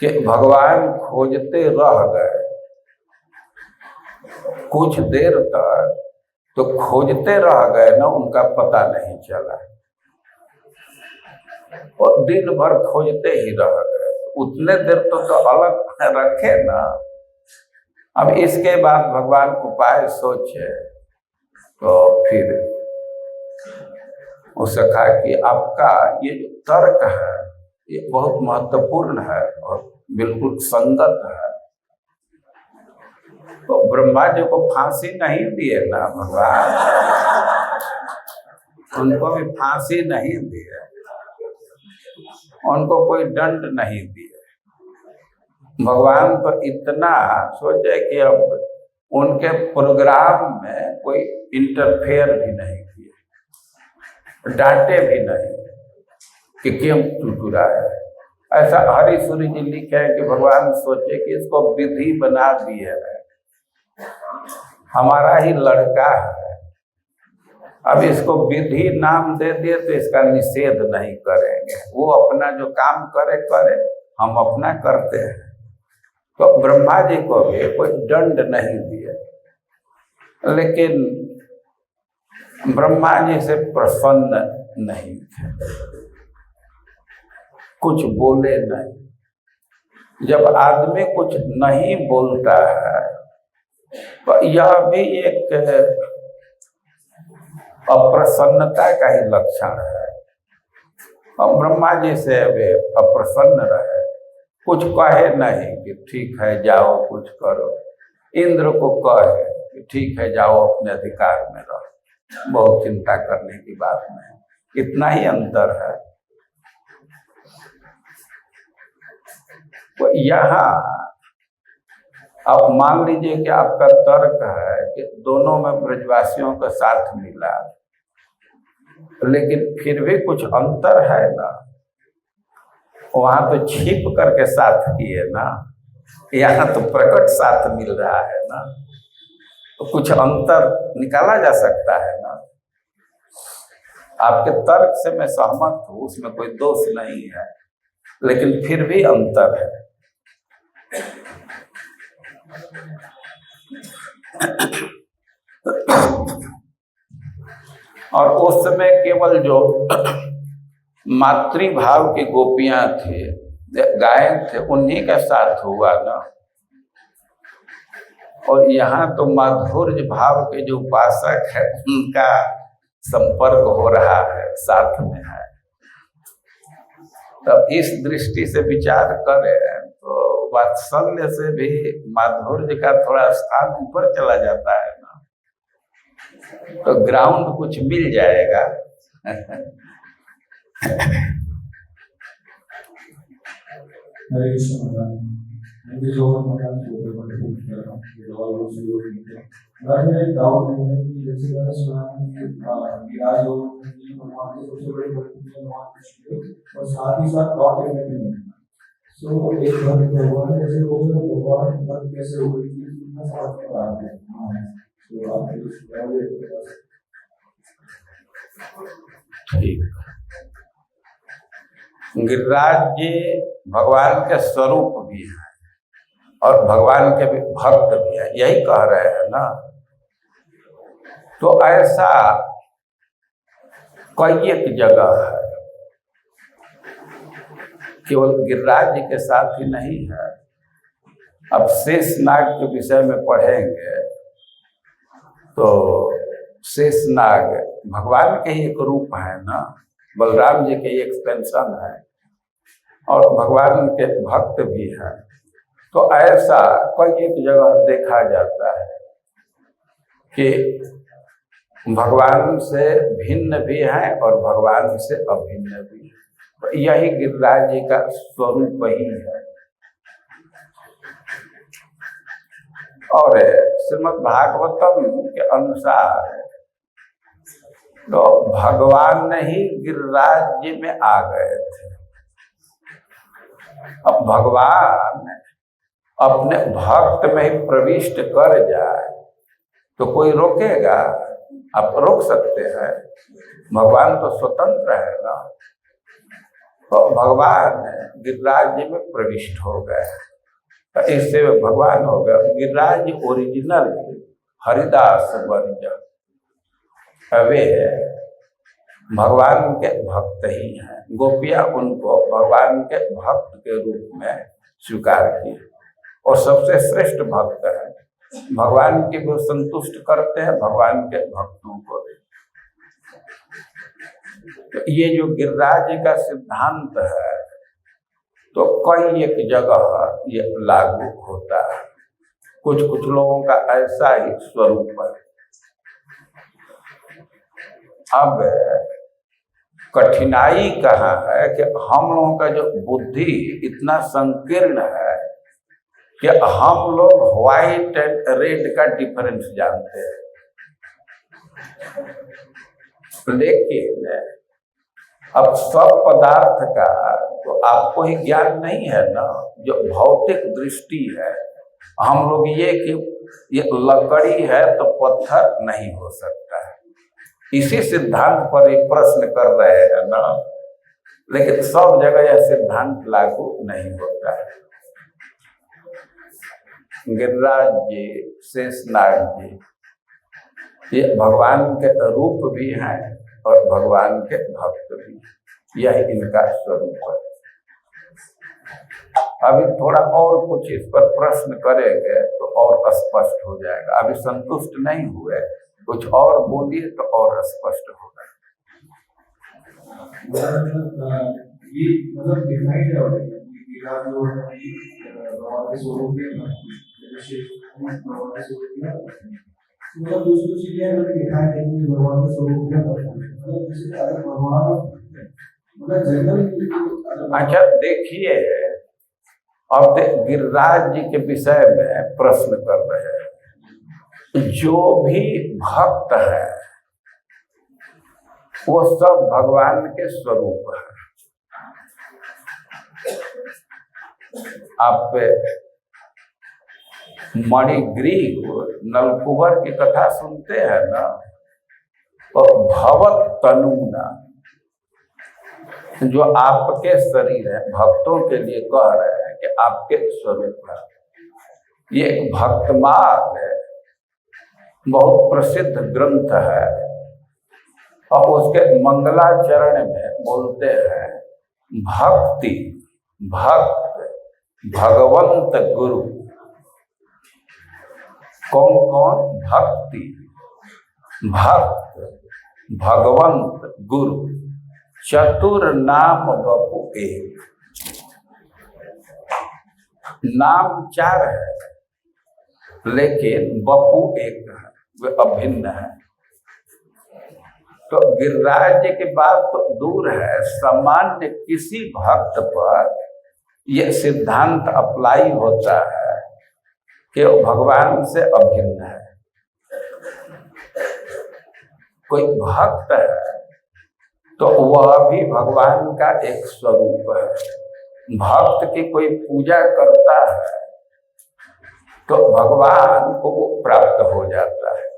कि भगवान खोजते रह गए। कुछ देर तक तो खोजते रह गए ना, उनका पता नहीं चला और दिन भर खोजते ही रह गए। उतने देर तो अलग रखे ना। अब इसके बाद भगवान उपाय सोचे तो फिर उसने कहा कि आपका ये जो तर्क है ये बहुत महत्वपूर्ण है और बिल्कुल संगत है। तो ब्रह्मा जी को फांसी नहीं दिए ना भगवान, उनको भी फांसी नहीं दिए, उनको कोई दंड नहीं दिए। भगवान तो इतना सोचे कि अब उनके प्रोग्राम में कोई इंटरफेयर भी नहीं किए, डांटे भी नहीं कि क्यों टुटुराए। ऐसा हरिसूरी जी लिखे हैं कि भगवान सोचे कि इसको विधि बना दिए है, हमारा ही लड़का है, अब इसको विधि नाम दे दिए तो इसका निषेध नहीं करेंगे। वो अपना जो काम करे करे, हम अपना करते हैं। तो ब्रह्मा जी को भी कोई दंड नहीं दिए, लेकिन ब्रह्मा जी से प्रसन्न नहीं थे, कुछ बोले नहीं। जब आदमी कुछ नहीं बोलता है तो यह भी एक अप्रसन्नता का ही लक्षण है। और ब्रह्मा जी से वे अप्रसन्न रहे, कुछ कहे नहीं कि ठीक है जाओ कुछ करो। इंद्र को कहे कि ठीक है जाओ अपने अधिकार में रहो, बहुत चिंता करने की बात नहीं। इतना ही अंतर है। तो यहाँ आप मान लीजिए कि आपका तर्क है कि दोनों में ब्रजवासियों का साथ मिला, लेकिन फिर भी कुछ अंतर है ना। वहां तो छिप करके साथ किए ना, यहाँ तो प्रकट साथ मिल रहा है ना, तो कुछ अंतर निकाला जा सकता है ना। आपके तर्क से मैं सहमत हूँ, उसमें कोई दोष नहीं है, लेकिन फिर भी अंतर है। और उस समय केवल जो मातृभाव की गोपियां थे, गायक थे, उन्हीं का साथ हुआ ना। और यहाँ तो माधुर्य भाव के जो उपासक है उनका संपर्क हो रहा है, साथ में है। तब इस दृष्टि से विचार करें तो वात्सल्य से भी माधुर्य का थोड़ा स्थान ऊपर चला जाता है ना, तो ग्राउंड कुछ मिल जाएगा। हरे कृष्ण। मेरा एक डाउट है कि जैसे मैंने सुना कि मीरा जो भगवान के सबसे बड़े भक्त हैं भगवान कृष्ण, और साथ ही साथ गॉड डिविनिटी में। सो एक भक्त भगवान कैसे हो गए, भगवान भक्त कैसे हो गए, इतना समझ में आ रहा है। So आप इस लेवल ठीक। गिरिराज जी भगवान के स्वरूप भी है और भगवान के भी भक्त भी है, यही कह रहे हैं ना। तो ऐसा कई एक जगह है, केवल गिरिराज जी के साथ ही नहीं है। अब शेषनाग के विषय में पढ़ेंगे तो शेषनाग भगवान के ही एक रूप है ना, बलराम जी के एक्सटेंशन है और भगवान के भक्त भी हैं। तो ऐसा कई एक जगह देखा जाता है कि भगवान से भिन्न भी हैं और भगवान से अभिन्न भी है। तो यही गिरिराज जी का स्वरूप ही है। और श्रीमद् भागवतम के अनुसार तो भगवान ही गिरिराज जी में आ गए थे। अब भगवान अपने भक्त में ही प्रविष्ट कर जाए तो कोई रोकेगा? आप रोक सकते हैं? भगवान तो स्वतंत्र है ना। तो भगवान गिरिराज जी में प्रविष्ट हो गए, तो इससे भगवान हो गए। गिरिराज ओरिजिनल हरिदास वर्ज वे भगवान के भक्त ही हैं। गोपियां उनको भगवान के भक्त के रूप में स्वीकार किए और सबसे श्रेष्ठ भक्त है। भगवान की वो संतुष्ट करते हैं, भगवान के भक्तों को भी। तो ये जो गिरिराज जी का सिद्धांत है तो कई एक जगह ये लागू होता है। कुछ कुछ लोगों का ऐसा ही स्वरूप है। अब कठिनाई कहाँ है कि हम लोगों का जो बुद्धि इतना संकीर्ण है कि हम लोग व्हाइट एंड रेड का डिफरेंस जानते हैं, लेकिन अब सब पदार्थ का तो आपको ही ज्ञान नहीं है ना। जो भौतिक दृष्टि है, हम लोग ये कि ये लकड़ी है तो पत्थर नहीं हो सकता है, इसी सिद्धांत पर एक प्रश्न कर रहे हैं ना। लेकिन सब जगह यह सिद्धांत लागू नहीं होता है। गिरिराज जी, शेषनाग जी ये भगवान के रूप भी हैं और भगवान के भक्त भी। यह इनका स्वरूप है। अभी थोड़ा और कुछ इस पर प्रश्न करेंगे तो और स्पष्ट हो जाएगा। अभी संतुष्ट नहीं हुए, कुछ और बोलिए तो और स्पष्ट होगा। ये मतलब डिफाइंड है भगवान के स्वरूप मतलब दूसरी चीजें अगर डिफाइंड है कि भगवान के स्वरूप मतलब जैसे अगर भगवान मतलब जनरल। अच्छा देखिए, अब गिरिराज जी के विषय में प्रश्न कर रहे हैं। जो भी भक्त है वो सब भगवान के स्वरूप है। आप मणिग्रीव नलकुबर की कथा सुनते हैं ना, तो भवत तनुना जो आपके शरीर है, भक्तों के लिए कह रहे हैं कि आपके स्वरूप है। ये एक भक्त मार्ग है, बहुत प्रसिद्ध ग्रंथ है और उसके मंगलाचरण में बोलते हैं भक्ति भक्त भगवंत गुरु। कौन कौन? भक्ति भक्त भगवंत गुरु चतुर नाम बपु एक। नाम चार है लेकिन बपु एक है, वे अभिन्न है। तो गिरिराज जी की बात तो दूर है, सामान्य किसी भक्त पर यह सिद्धांत अप्लाई होता है कि वो भगवान से अभिन्न है। कोई भक्त है तो वह भी भगवान का एक स्वरूप है। भक्त की कोई पूजा करता है तो भगवान को वो प्राप्त हो जाता है।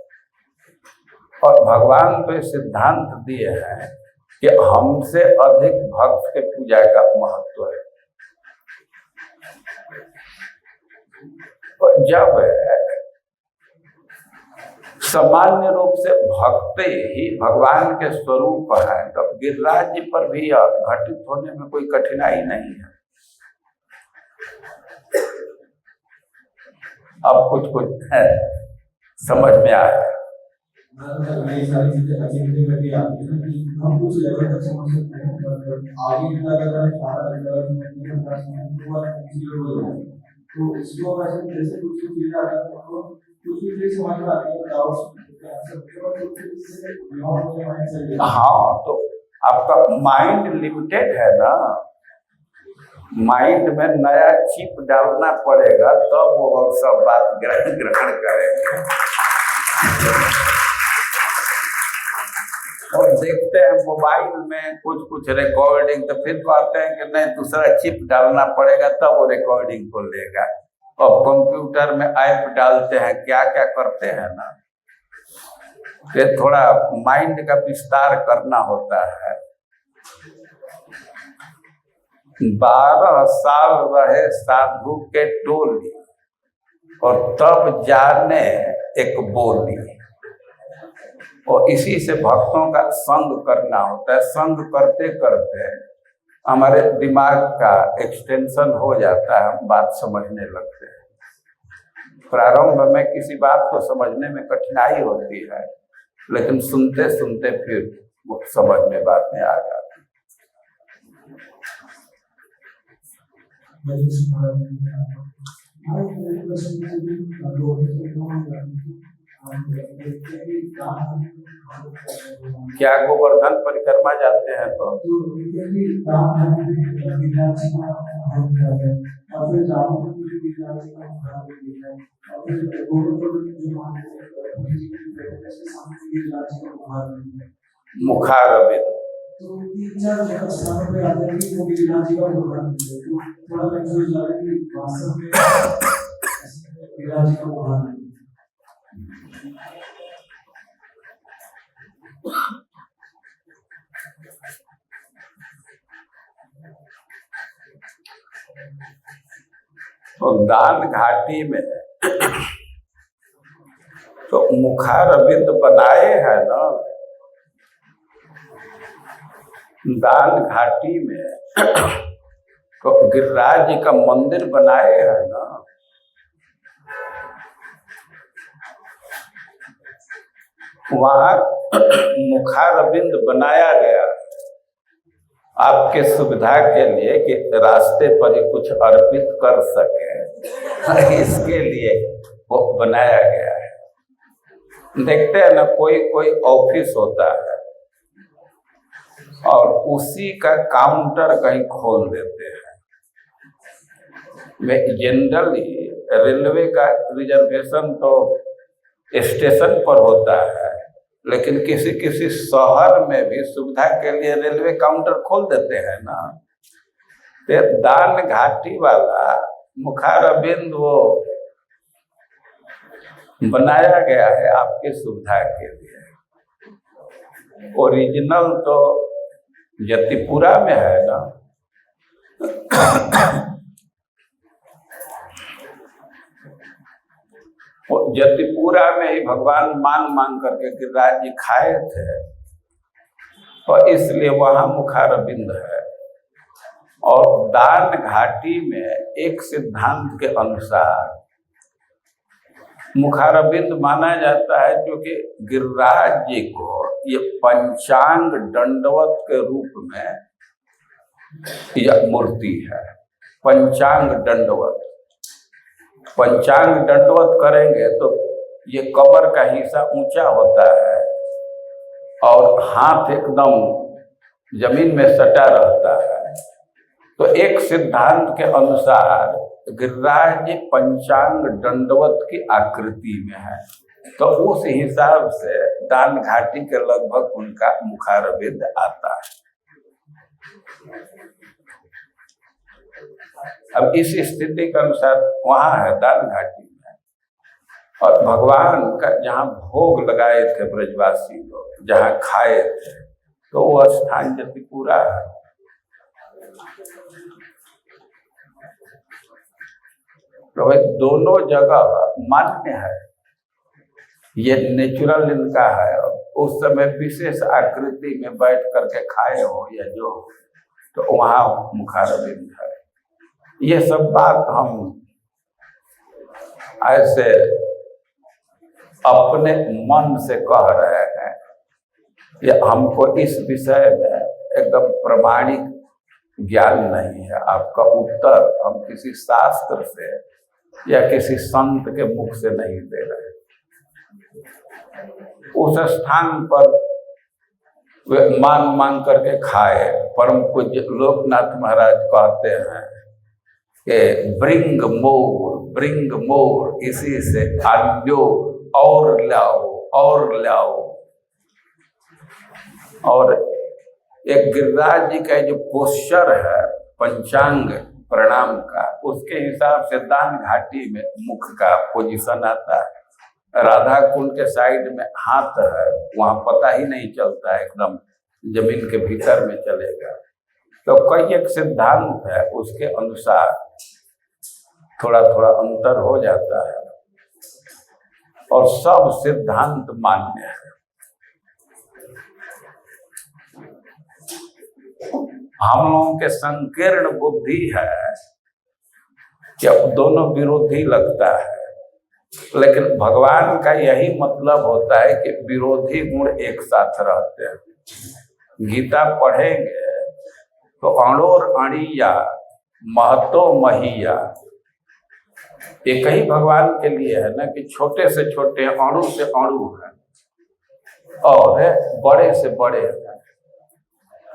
और भगवान तो ये सिद्धांत दिए हैं कि हमसे अधिक भक्त के पूजा का महत्व है। और जब सामान्य रूप से भक्ति ही भगवान के स्वरूप है, तो गिरिराज जी पर भी घटित होने में कोई कठिनाई नहीं है। अब कुछ कुछ है समझ में आया। ये सारी चीजें अचिंत्य में भी आती है कि हम कुछ लेवल तक समझ सकते हैं, पर आगे का अगर सारा लेवल तो इसको वैसे जैसे कुछ चीजें आती है तो कुछ चीजें समझ में आती है डाउट्स। हाँ, तो आपका माइंड लिमिटेड है ना, माइंड में नया चिप डालना पड़ेगा तब तो वो सब बात ग्रहण करेंगे। और देखते हैं मोबाइल में कुछ कुछ रिकॉर्डिंग, तो फिर कहते हैं कि नहीं दूसरा चिप डालना पड़ेगा तब वो रिकॉर्डिंग को लेगा। और कंप्यूटर में ऐप डालते हैं, क्या क्या करते हैं ना, फिर थोड़ा माइंड का विस्तार करना होता है। 12 साल रहे साधु के टोली और तब जाने एक बोली, और इसी से भक्तों का संग करना होता है। संग करते करते हमारे दिमाग का एक्सटेंशन हो जाता है, हम बात समझने लगते हैं। प्रारंभ में किसी बात को समझने में कठिनाई होती है, लेकिन सुनते सुनते फिर वो समझ में बात में आ जाती है। क्या गोवर्धन परिक्रमा जाते हैं तो मुखारविंद तो 3-4 जगह स्थानों पे आते हैं कि वो गिरिराज जी का प्रोग्राम है, तो थोड़ा कंफ्यूज आ रहा है कि वास्तव में गिरिराज जी का प्रोग्राम है। तो दान घाटी में तो मुखारविंद बनाए हैं ना, दान घाटी में तो गिरिराज जी का मंदिर बनाए हैं ना, वहां मुखारविंद बनाया गया आपके सुविधा के लिए कि रास्ते पर ही कुछ अर्पित कर सके, इसके लिए वो बनाया गया है। देखते हैं ना, कोई कोई ऑफिस होता है और उसी का काउंटर कहीं खोल देते हैं। जनरली रेलवे का रिजर्वेशन तो स्टेशन पर होता है, लेकिन किसी किसी शहर में भी सुविधा के लिए रेलवे काउंटर खोल देते हैं ना। तो दान घाटी वाला मुखारविंद वो बनाया गया है आपके सुविधा के लिए। ओरिजिनल तो जतिपुरा में है ना। जतिपुरा में ही भगवान मांग मांग करके गिरिराज जी खाए थे, और इसलिए वहां मुखारविंद है। और दान घाटी में एक सिद्धांत के अनुसार मुखारविंद माना जाता है, क्योंकि गिरिराज जी को ये पंचांग दंडवत के रूप में यह मूर्ति है। पंचांग दंडवत, पंचांग दंडवत करेंगे तो ये कमर का हिस्सा ऊंचा होता है और हाथ एकदम जमीन में सटा रहता है। तो एक सिद्धांत के अनुसार गिरिराज जी पंचांग दंडवत की आकृति में है, तो उस हिसाब से दान घाटी के लगभग उनका मुखारविंद आता है। अब इस स्थिति के अनुसार वहां है दान घाटी में, और भगवान का जहाँ भोग लगाए थे ब्रजवासी लोग, जहाँ खाए थे, तो वो स्थान जतिपुरा है। तो भाई दोनों जगह मान्य है, ये नेचुरल इनका है। उस समय विशेष आकृति में बैठ करके खाए हो या जो हो, तो वहाँ मुखारबिंद है। ये सब बात हम ऐसे अपने मन से कह रहे हैं, ये हमको इस विषय में एकदम प्रमाणिक ज्ञान नहीं है। आपका उत्तर हम किसी शास्त्र से या किसी संत के मुख से नहीं दे रहे। उस स्थान पर वे मांग करके खाए। परम पूज्य लोकनाथ महाराज कहते हैं कि ब्रिंग मोर, इसी से आल्यो और लाओ। और एक गिरिराज जी का जो पोस्चर है पंचांग प्रणाम का, उसके हिसाब से दान घाटी में मुख का पोजीशन आता है। राधा कुंड के साइड में हाथ है, वहां पता ही नहीं चलता, एकदम जमीन के भीतर में चलेगा। तो कई एक सिद्धांत है, उसके अनुसार थोड़ा थोड़ा अंतर हो जाता है और सब सिद्धांत मान्य है। हम लोगों के संकीर्ण बुद्धि है कि अब दोनों विरोधी लगता है, लेकिन भगवान का यही मतलब होता है कि विरोधी गुण एक साथ रहते हैं। गीता पढ़ेंगे तो अणोर अणिया महतो महिया, एक ही भगवान के लिए है ना कि छोटे से छोटे अणु से अणु है और बड़े से बड़े है।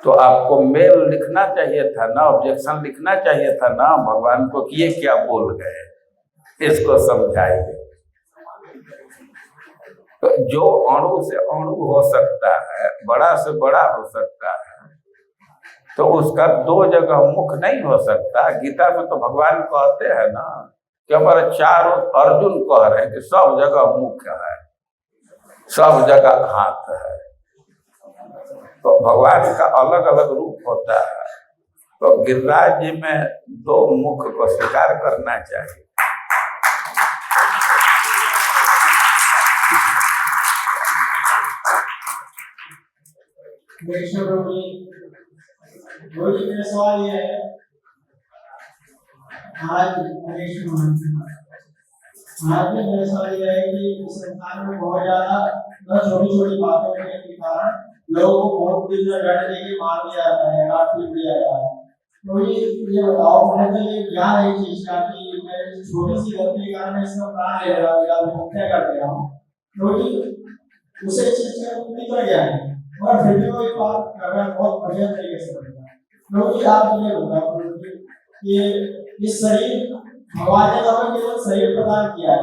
तो आपको मेल लिखना चाहिए था ना, ऑब्जेक्शन लिखना चाहिए था ना भगवान को कि ये क्या बोल गए, इसको समझाइए। तो जो अणु से अणु हो सकता है, बड़ा से बड़ा हो सकता है, तो उसका दो जगह मुख नहीं हो सकता। गीता में तो भगवान कहते हैं ना कि हमारे चारों, अर्जुन कह रहे हैं कि सब जगह मुख है, सब जगह हाथ है। तो भगवान का अलग अलग रूप होता है। तो गिरिराज जी में दो मुख को स्वीकार करना चाहिए। मेरा सवाल ये है, आज मेरा सवाल ये है कि संसार में बहुत ज्यादा छोटी छोटी बातों के कारण लोगों को बहुत दिल में डर देके मार दिया जाता है, काट पीट दिया जाता है। तो ये बताओ, मुझे तो ये ज्ञान है इस चीज का कि मैं छोटी सी गलती के कारण इसका प्राण ले रहा हूँ या हत्या कर दे रहा हूँ, तो उसे चीज का पूरी तरह ज्ञान है और फिर भी वो एक बात कर रहा है बहुत बढ़िया तरीके से करता है। क्योंकि आप ये बताओ कि इस शरीर भगवान ने हमें केवल शरीर प्रदान किया है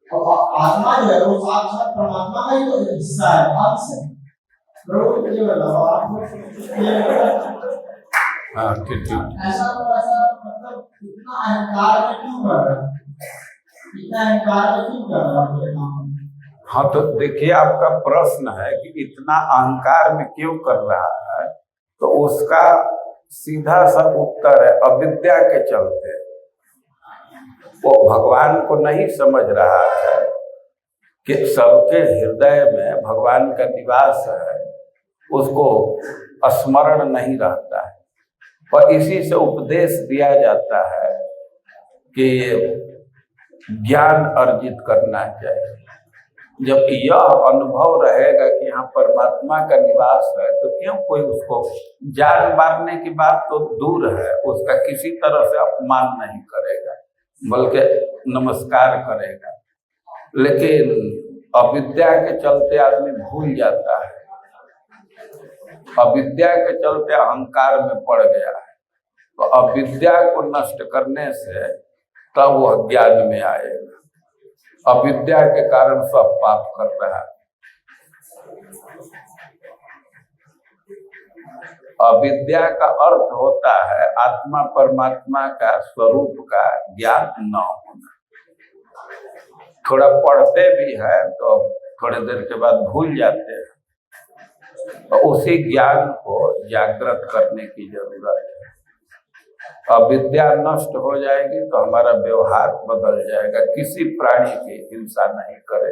और आत्मा जो है वो साक्षात परमात्मा का ही तो हिस्सा है, अंश है। प्रभु ये बताओ आप हाँ ठीक। ऐसा मतलब इतना अहंकार में क्यों कर रहा है, इतना अहंकार में क्यों कर रहा है? हाँ तो देखिए, आपका प्रश्न है कि इतना अहंकार में क्यों कर रहा है, तो उसका सीधा सा उत्तर है अविद्या के चलते। वो भगवान को नहीं समझ रहा है कि सबके हृदय में भगवान का निवास है, उसको स्मरण नहीं रहता है। और इसी से उपदेश दिया जाता है कि ज्ञान अर्जित करना चाहिए। जब यह अनुभव रहेगा कि यहाँ परमात्मा का निवास है, तो क्यों कोई उसको जान मारने की बात तो दूर है, उसका किसी तरह से अपमान नहीं करेगा, बल्कि नमस्कार करेगा। लेकिन अविद्या के चलते आदमी भूल जाता है, अविद्या के चलते अहंकार में पड़ गया है। तो अविद्या को नष्ट करने से तब वह ज्ञान में आएगा। अविद्या के कारण सब पाप कर रहा है। अविद्या का अर्थ होता है आत्मा परमात्मा का स्वरूप का ज्ञान न होना। थोड़ा पढ़ते भी हैं तो थोड़ी देर के बाद भूल जाते हैं, तो उसी ज्ञान को जागृत करने की जरूरत है। अविद्या नष्ट हो जाएगी तो हमारा व्यवहार बदल जाएगा। किसी प्राणी की हिंसा नहीं करे,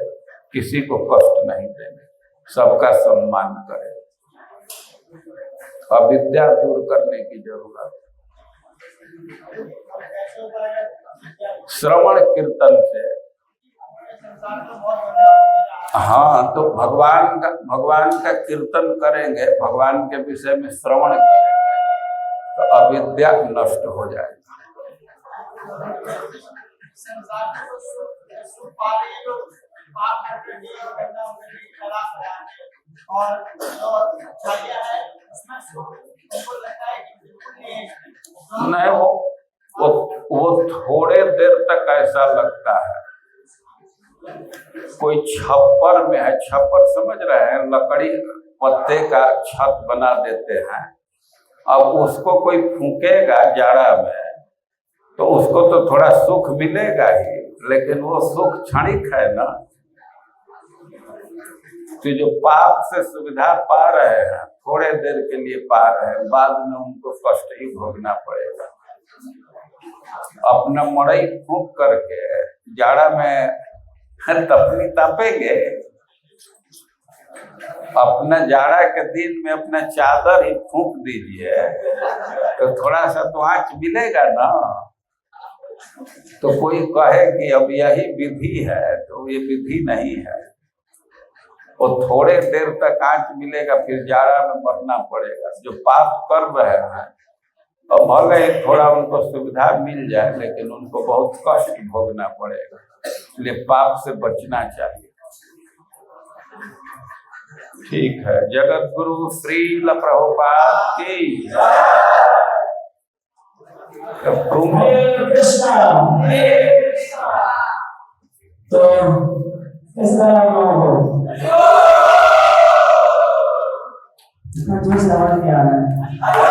किसी को कष्ट नहीं देंगे, सबका सम्मान करें। अविद्या दूर करने की जरूरत है। श्रवण कीर्तन से, हाँ, तो भगवान का कीर्तन करेंगे, भगवान के विषय में श्रवण करेंगे तो अविद्या नष्ट हो जाएगी। नहीं, वो थोड़े देर तक ऐसा लगता है। कोई छप्पर में है, छप्पर समझ रहे हैं, लकड़ी पत्ते का छत बना देते हैं। अब उसको कोई फूकेगा जाड़ा में तो उसको तो थोड़ा सुख मिलेगा ही, लेकिन वो सुख क्षणिक है ना। तो जो पाप से सुविधा पा रहे हैं थोड़े देर के लिए पा रहे हैं, बाद में उनको कष्ट ही भोगना पड़ेगा। अपना मड़ई फूक करके जाड़ा में तपनी तापेंगे, अपना जाड़ा के दिन में अपना चादर ही फूक दीजिए तो थोड़ा सा तो आँच मिलेगा ना। तो कोई कहे कि अब यही विधि है, तो ये विधि नहीं है। वो थोड़े देर तक आँच मिलेगा, फिर जाड़ा में मरना पड़ेगा। जो पाप कर रहे हैं और भले ही थोड़ा उनको सुविधा मिल जाए, लेकिन उनको बहुत कष्ट भोगना पड़ेगा। इसलिए पाप से बचना चाहिए। ठीक है। जगत गुरु श्रील प्रभुपाद की तो कैसा लगा आपको? इतना जोश आवाज नहीं आ रहा है।